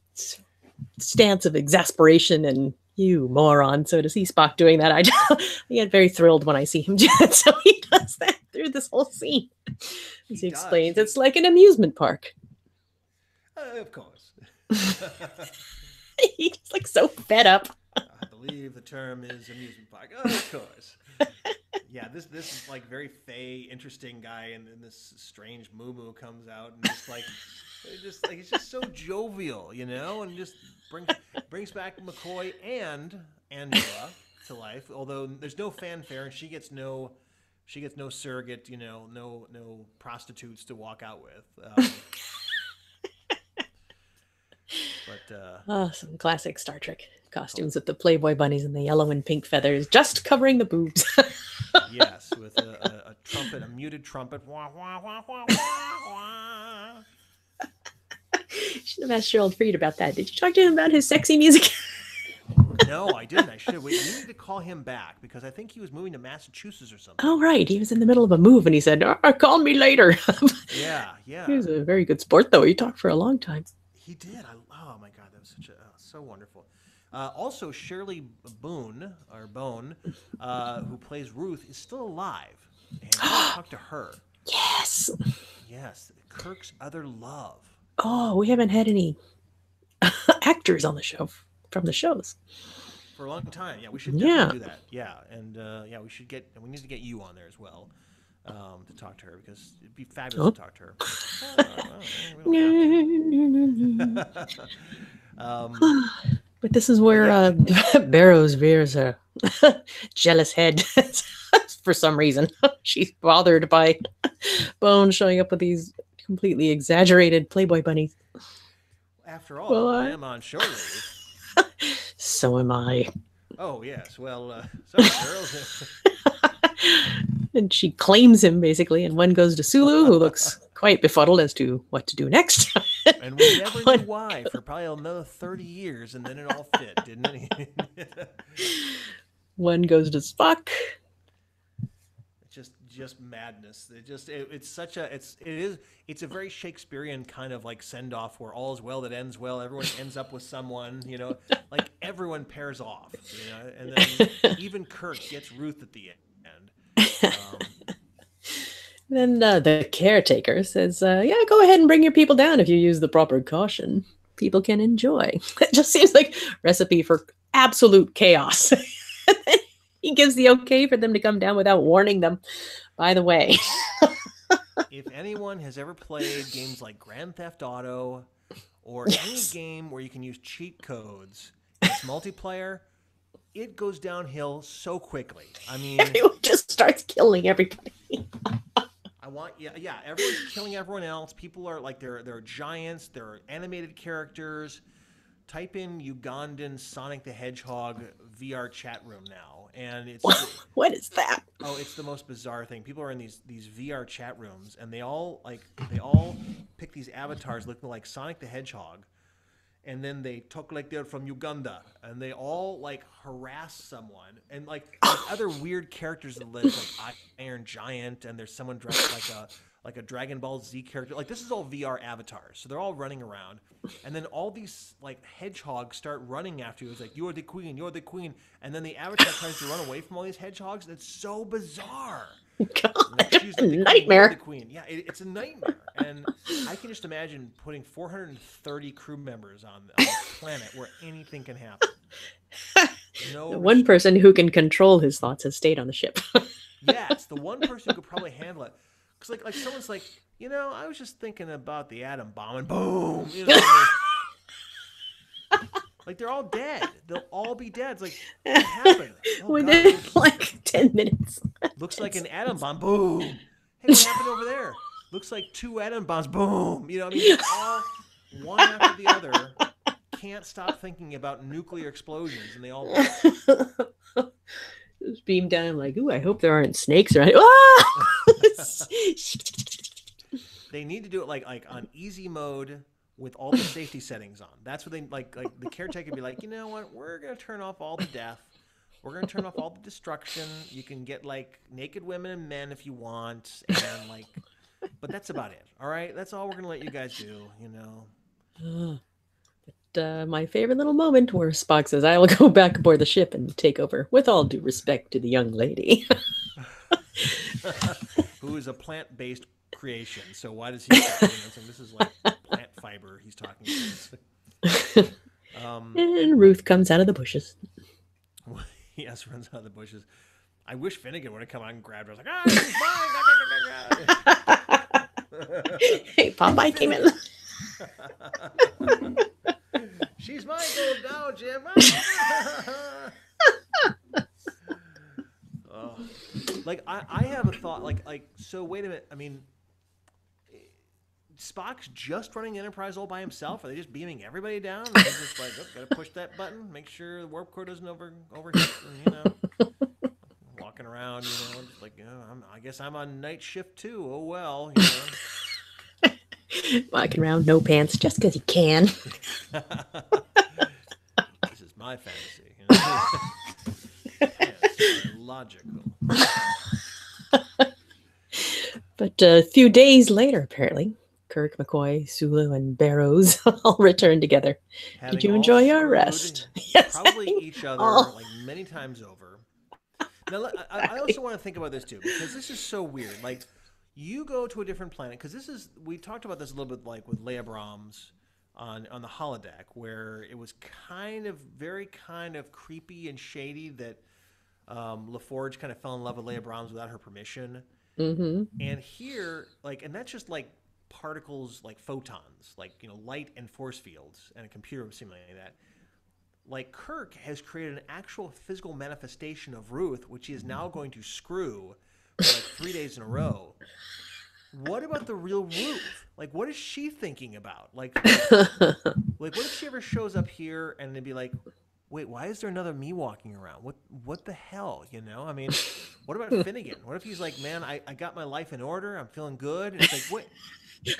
stance of exasperation and You moron. So to see Spock doing that, I get very thrilled when I see him do that. So he does that through this whole scene. As he explains, it's like an amusement park. Of course. He's like so fed up. I believe the term is amusement park. Of course. Yeah, this is like very fey, interesting guy, and then this strange moo comes out and he's just so jovial, you know, and just brings back McCoy and Angela to life. Although there's no fanfare, and she gets no surrogate, you know, no prostitutes to walk out with. Some classic Star Trek costumes with the Playboy bunnies and the yellow and pink feathers just covering the boobs. Yes, with a trumpet, a muted trumpet. Wah, wah, wah, wah, wah, wah. Should have asked Gerald Fried about that. Did you talk to him about his sexy music? No, I didn't. I should have. We need to call him back because I think he was moving to Massachusetts or something. Oh, right. He was in the middle of a move and he said, call me later. Yeah. He was a very good sport, though. He talked for a long time. He did. Oh, my God. That was so wonderful. Also, Shirley Bone, who plays Ruth, is still alive. And I talked to her. Yes. Yes. Kirk's other love. Oh, we haven't had any actors on the show from the shows. For a long time. Yeah, we should definitely do that. Yeah. And we need to get you on there as well. To talk to her because it'd be fabulous to talk to her. But this is where Barrows rears a jealous head for some reason. She's bothered by Bone showing up with these completely exaggerated Playboy bunnies. After all, I am on shore leave. So am I. Oh, yes. Well, sorry, girls. And she claims him, basically, and one goes to Sulu, who looks quite befuddled as to what to do next. And we never knew why for probably another 30 years, and then it all fit, didn't it? One goes to Spock. Just madness. It's a very Shakespearean kind of like send off where all is well that ends well. Everyone ends up with someone, you know, like everyone pairs off, you know, and then even Kirk gets Ruth at the end. Then the caretaker says, yeah, go ahead and bring your people down if you use the proper caution. People can enjoy. It just seems like recipe for absolute chaos. He gives the okay for them to come down without warning them. By the way. If anyone has ever played games like Grand Theft Auto or any game where you can use cheat codes, it's multiplayer, it goes downhill so quickly. I mean, it just starts killing everybody. everyone's killing everyone else. People are like they're giants, they're animated characters. Type in Ugandan Sonic the Hedgehog VR chat room now, and it's what is that? Oh, it's the most bizarre thing. People are in these VR chat rooms, and they all pick these avatars looking like Sonic the Hedgehog, and then they talk like they're from Uganda, and they all like harass someone, and like other weird characters in the list, like Iron Giant, and there's someone dressed like a Dragon Ball Z character. Like this is all VR avatars, so they're all running around, and then all these like hedgehogs start running after you. It's like you're the queen, and then the avatar tries to run away from all these hedgehogs. It's so bizarre. God, like, nightmare. The queen. Yeah, it's a nightmare, and I can just imagine putting 430 crew members on a planet where anything can happen. No one person who can control his thoughts has stayed on the ship. Yes, the one person who could probably handle it. Because like someone's like, you know, I was just thinking about the atom bomb, and boom, you know. Like they're all dead. They'll all be dead. It's like what happened? Within like 10 minutes. Looks like an atom bomb. Boom. Hey, what happened over there? Looks like 2 atom bombs. Boom. You know, I mean, all one after the other. Can't stop thinking about nuclear explosions, and they all just beam down like, ooh, I hope there aren't snakes around. Ah! They need to do it like on easy mode with all the safety settings on. That's what they like the caretaker be like, you know what? We're gonna turn off all the death. We're gonna turn off all the destruction. You can get like naked women and men if you want, and like, but that's about it. All right, that's all we're gonna let you guys do. You know. my favorite little moment where Spock says, "I will go back aboard the ship and take over, with all due respect to the young lady." Who is a plant-based creation. So why does he this is like plant fiber he's talking about. And Ruth comes out of the bushes. Yes, runs out of the bushes. I wish Finnegan would have come out and grabbed her. I was like, ah, she's mine. Hey, Popeye came in. She's mine, gold now, Jim. Like I have a thought. So. Wait a minute. I mean, Spock's just running Enterprise all by himself. Are they just beaming everybody down? And he's just like, gotta push that button, make sure the warp core doesn't overheat, and walking around, just like, I guess I'm on night shift too. Oh well, Walking around, no pants, just because he can. This is my fantasy. Yes, logical. But a few days later, apparently, Kirk, McCoy, Sulu, and Barrows all returned together. Did you enjoy your rest? Yes, probably each other like many times over. Now, I also want to think about this too, because this is so weird. Like, you go to a different planet, because we talked about this a little bit, like with Leia Brahms on the holodeck, where it was very creepy and shady that LaForge kind of fell in love with Leia Brahms without her permission. Mm-hmm. And here, and that's just like particles, like photons, light and force fields, and a computer simulating that. Like, Kirk has created an actual physical manifestation of Ruth, which he is now going to screw for 3 days in a row. What about the real Ruth? Like, what is she thinking about? Like what if she ever shows up here and they'd be like, wait, why is there another me walking around? What the hell, I mean, what about Finnegan? What if he's like, man, I got my life in order. I'm feeling good. And it's like, what?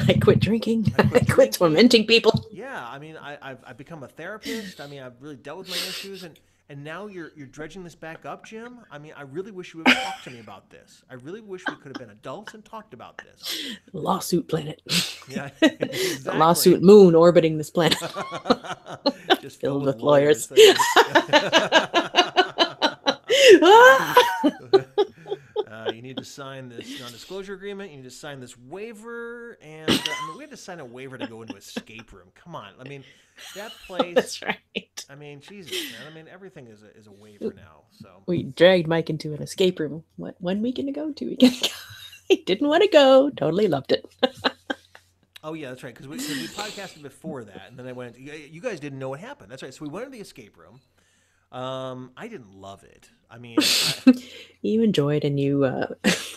I quit drinking. I quit tormenting people. Yeah, I mean, I've become a therapist. I mean, I've really dealt with my issues, and now you're dredging this back up, Jim. I mean, I really wish you would have talked to me about this. I really wish we could have been adults and talked about this. Lawsuit planet. Yeah, exactly. The lawsuit moon orbiting this planet. Just filled with lawyers. You need to sign this non-disclosure agreement. You need to sign this waiver, and we had to sign a waiver to go into escape room. Come on, I mean, that place. That's right. I mean, Jesus, man. I mean, everything is a waiver now. So we dragged Mike into an escape room. What, 1 weekend ago, 2 weekends ago? He didn't want to go. Totally loved it. Oh yeah, that's right. Because we podcasted before that, and then I went. You guys didn't know what happened. That's right. So we went into the escape room. I didn't love it. I mean, you enjoyed and you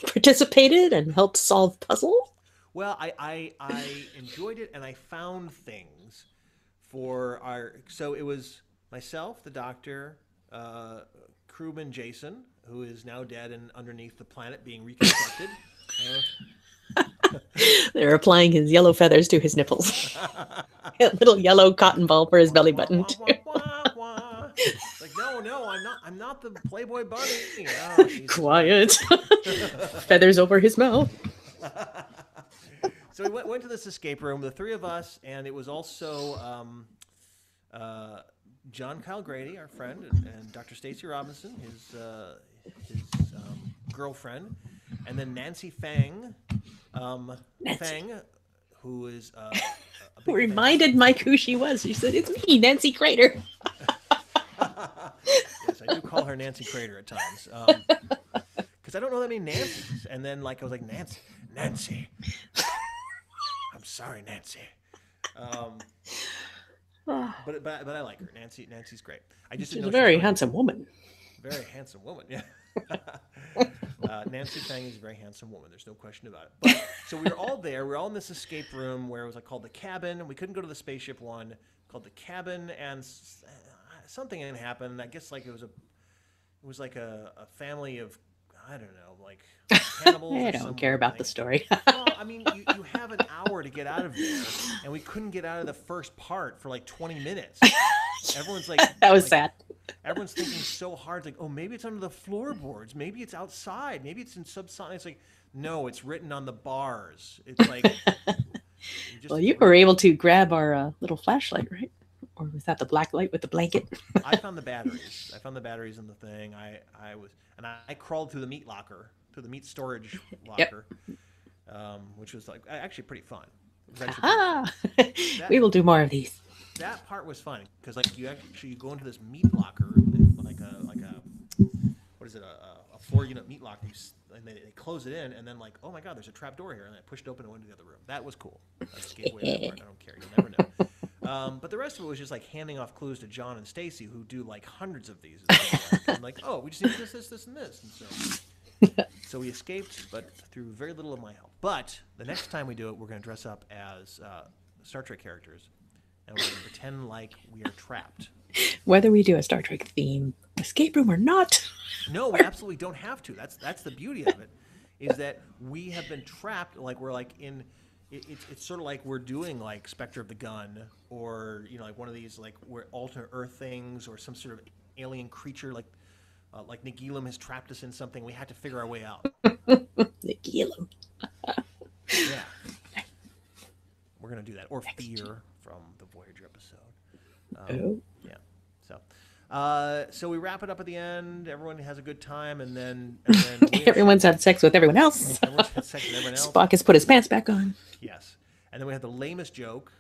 participated and helped solve puzzles. Well, I enjoyed it, and I found things for our. So it was myself, the doctor, crewman Jason, who is now dead and underneath the planet being reconstructed. They're applying his yellow feathers to his nipples. A little yellow cotton ball for his belly button. Like, no, I'm not the Playboy bunny. Oh, quiet. Feathers over his mouth. So we went to this escape room, the three of us, and it was also John Kyle Grady, our friend, and Dr. Stacey Robinson, his girlfriend, and then Nancy Fang, Fang, who is who reminded Mike who she was. She said, "It's me, Nancy Crater." Yes, I do call her Nancy Crater at times, because I don't know that many Nancys. And then I was like, Nancy. I'm sorry, Nancy. But I like her. Nancy's great. She's a very handsome woman. Very handsome woman, yeah. Nancy Fang is a very handsome woman. There's no question about it. But, so we were all there. We were all in this escape room where it was called the cabin. We couldn't go to the spaceship one, called the cabin, and something had happened. I guess it was like a family of, I don't know, like cannibals. I don't care about the story. Well, I mean, you have an hour to get out of there, and we couldn't get out of the first part for 20 minutes. Everyone's like, that was sad. Everyone's thinking so hard, like, oh, maybe it's under the floorboards, maybe it's outside, maybe it's in subsonic. It's like, no, it's written on the bars. It's like, well, you were able to grab our little flashlight, right? Or was that the black light with the blanket? I found the batteries. I found the batteries in the thing. I crawled through the meat locker, through the meat storage Yep. locker, which was like actually pretty fun. It was actually pretty fun. We will do more of these. That part was fun because like you go into this meat locker, like a what is it, a 4-unit meat locker, and they close it in, and then like, oh my god, there's a trap door here, and I pushed it open and went into the other room. That was cool. I just gave away that part. I don't care. You'll never know. But the rest of it was just like handing off clues to John and Stacy, who do like hundreds of these. And like, oh, we just need this, and this. And so we escaped, but through very little of my help. But the next time we do it, we're going to dress up as Star Trek characters, and we're going to pretend like we are trapped. Whether we do a Star Trek theme escape room or not. No, we absolutely don't have to. That's the beauty of it, is that we have been trapped. Like we're like in. It's sort of like we're doing like Spectre of the Gun, or like one of these like we're alternate Earth things, or some sort of alien creature like Nagilum has trapped us in something. We had to figure our way out. Nagilum. Yeah, we're gonna do that, or Fear from the Voyager episode. So we wrap it up at the end. Everyone has a good time, and then Everyone's had sex with everyone else. Everyone's had sex with everyone else. Spock has put his pants back on. Yes, and then we had the lamest joke,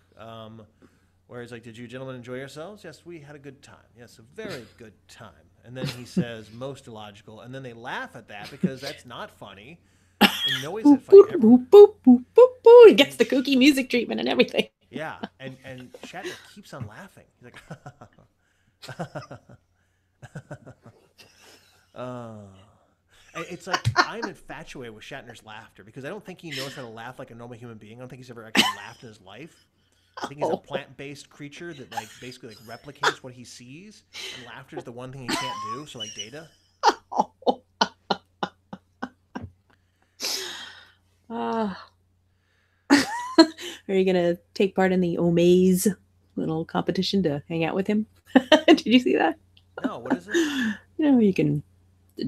where he's like, "Did you gentlemen enjoy yourselves?" "Yes, we had a good time." "Yes, a very good time." And then he says, "Most illogical," and then they laugh at that because that's not funny. And no, is it funny? Boop, boop, boop, boop, boop. He gets the kooky music treatment and everything. Yeah, and Shatner keeps on laughing. He's like, it's like I'm infatuated with Shatner's laughter because I don't think he knows how to laugh like a normal human being. I don't think he's ever actually laughed in his life. I think he's a plant-based creature that like basically like replicates what he sees, and laughter is the one thing he can't do. So like Data. Are you gonna take part in the Omaze little competition to hang out with him? Did you see that? No, what is it? You can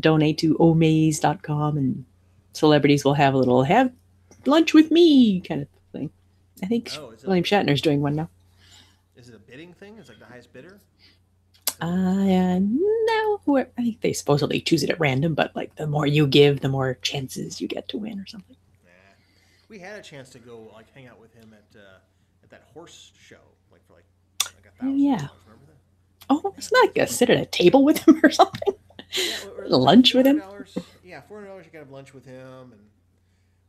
donate to omaze.com and celebrities will have a little have lunch with me kind of thing. I think William Shatner's doing one now. Is it a bidding thing? Is it like the highest bidder? No. I think they supposedly choose it at random, but like the more you give, the more chances you get to win or something. We had a chance to go like hang out with him at that horse show, like for like $1,000. Yeah. Remember that? Oh, it's not like sit at a table with him or something. Yeah, or lunch with him. Yeah, $400 you can have lunch with him, and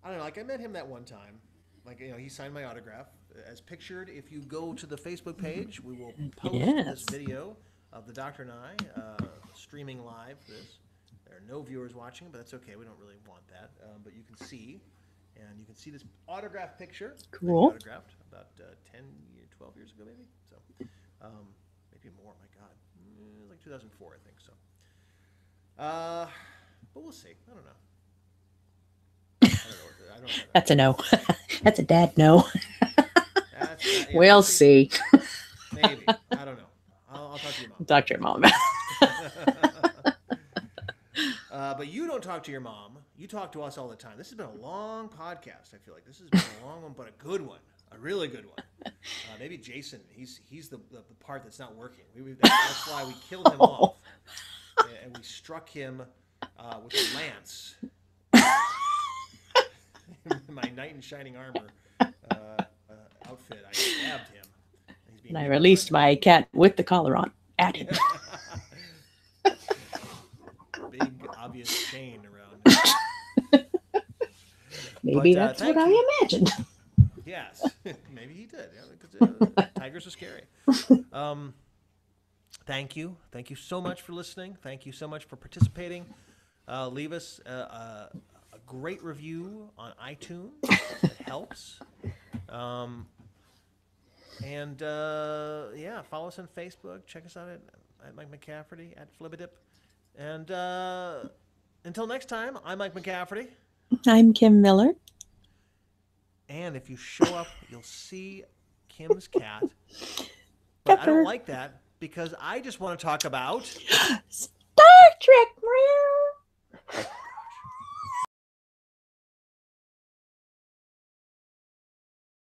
I don't know. Like I met him that one time. Like he signed my autograph as pictured. If you go to the Facebook page, we will post this video of the doctor and I streaming live. There are no viewers watching, but that's okay. We don't really want that. But you can see. And you can see this autograph picture. Cool. Autographed about 12 years ago, maybe. So, maybe more. My God, it was like 2004, I think. So, but we'll see. I don't know. That's a no. That's a dad no. We'll see. Maybe. I don't know. I'll talk to your mom. Talk to your mom. But you don't talk to your mom. You talk to us all the time. This has been a long podcast. I feel like this has been a long one, but a good one, a really good one. Maybe Jason. He's the part that's not working. That's why we killed him off, and we struck him with a lance. My knight in shining armor outfit. I stabbed him. And I released my cat with the collar on at him. Big obvious chain around. Maybe that's what I imagined. Yes, maybe he did. Yeah, because tigers are scary. Thank you so much for listening. Thank you so much for participating. Leave us a great review on iTunes. It helps. And follow us on Facebook. Check us out at Mike McCafferty at Flibidip. And until next time, I'm Mike McCafferty. I'm Kim Miller. And if you show up, you'll see Kim's cat. But I don't like that because I just want to talk about Star Trek.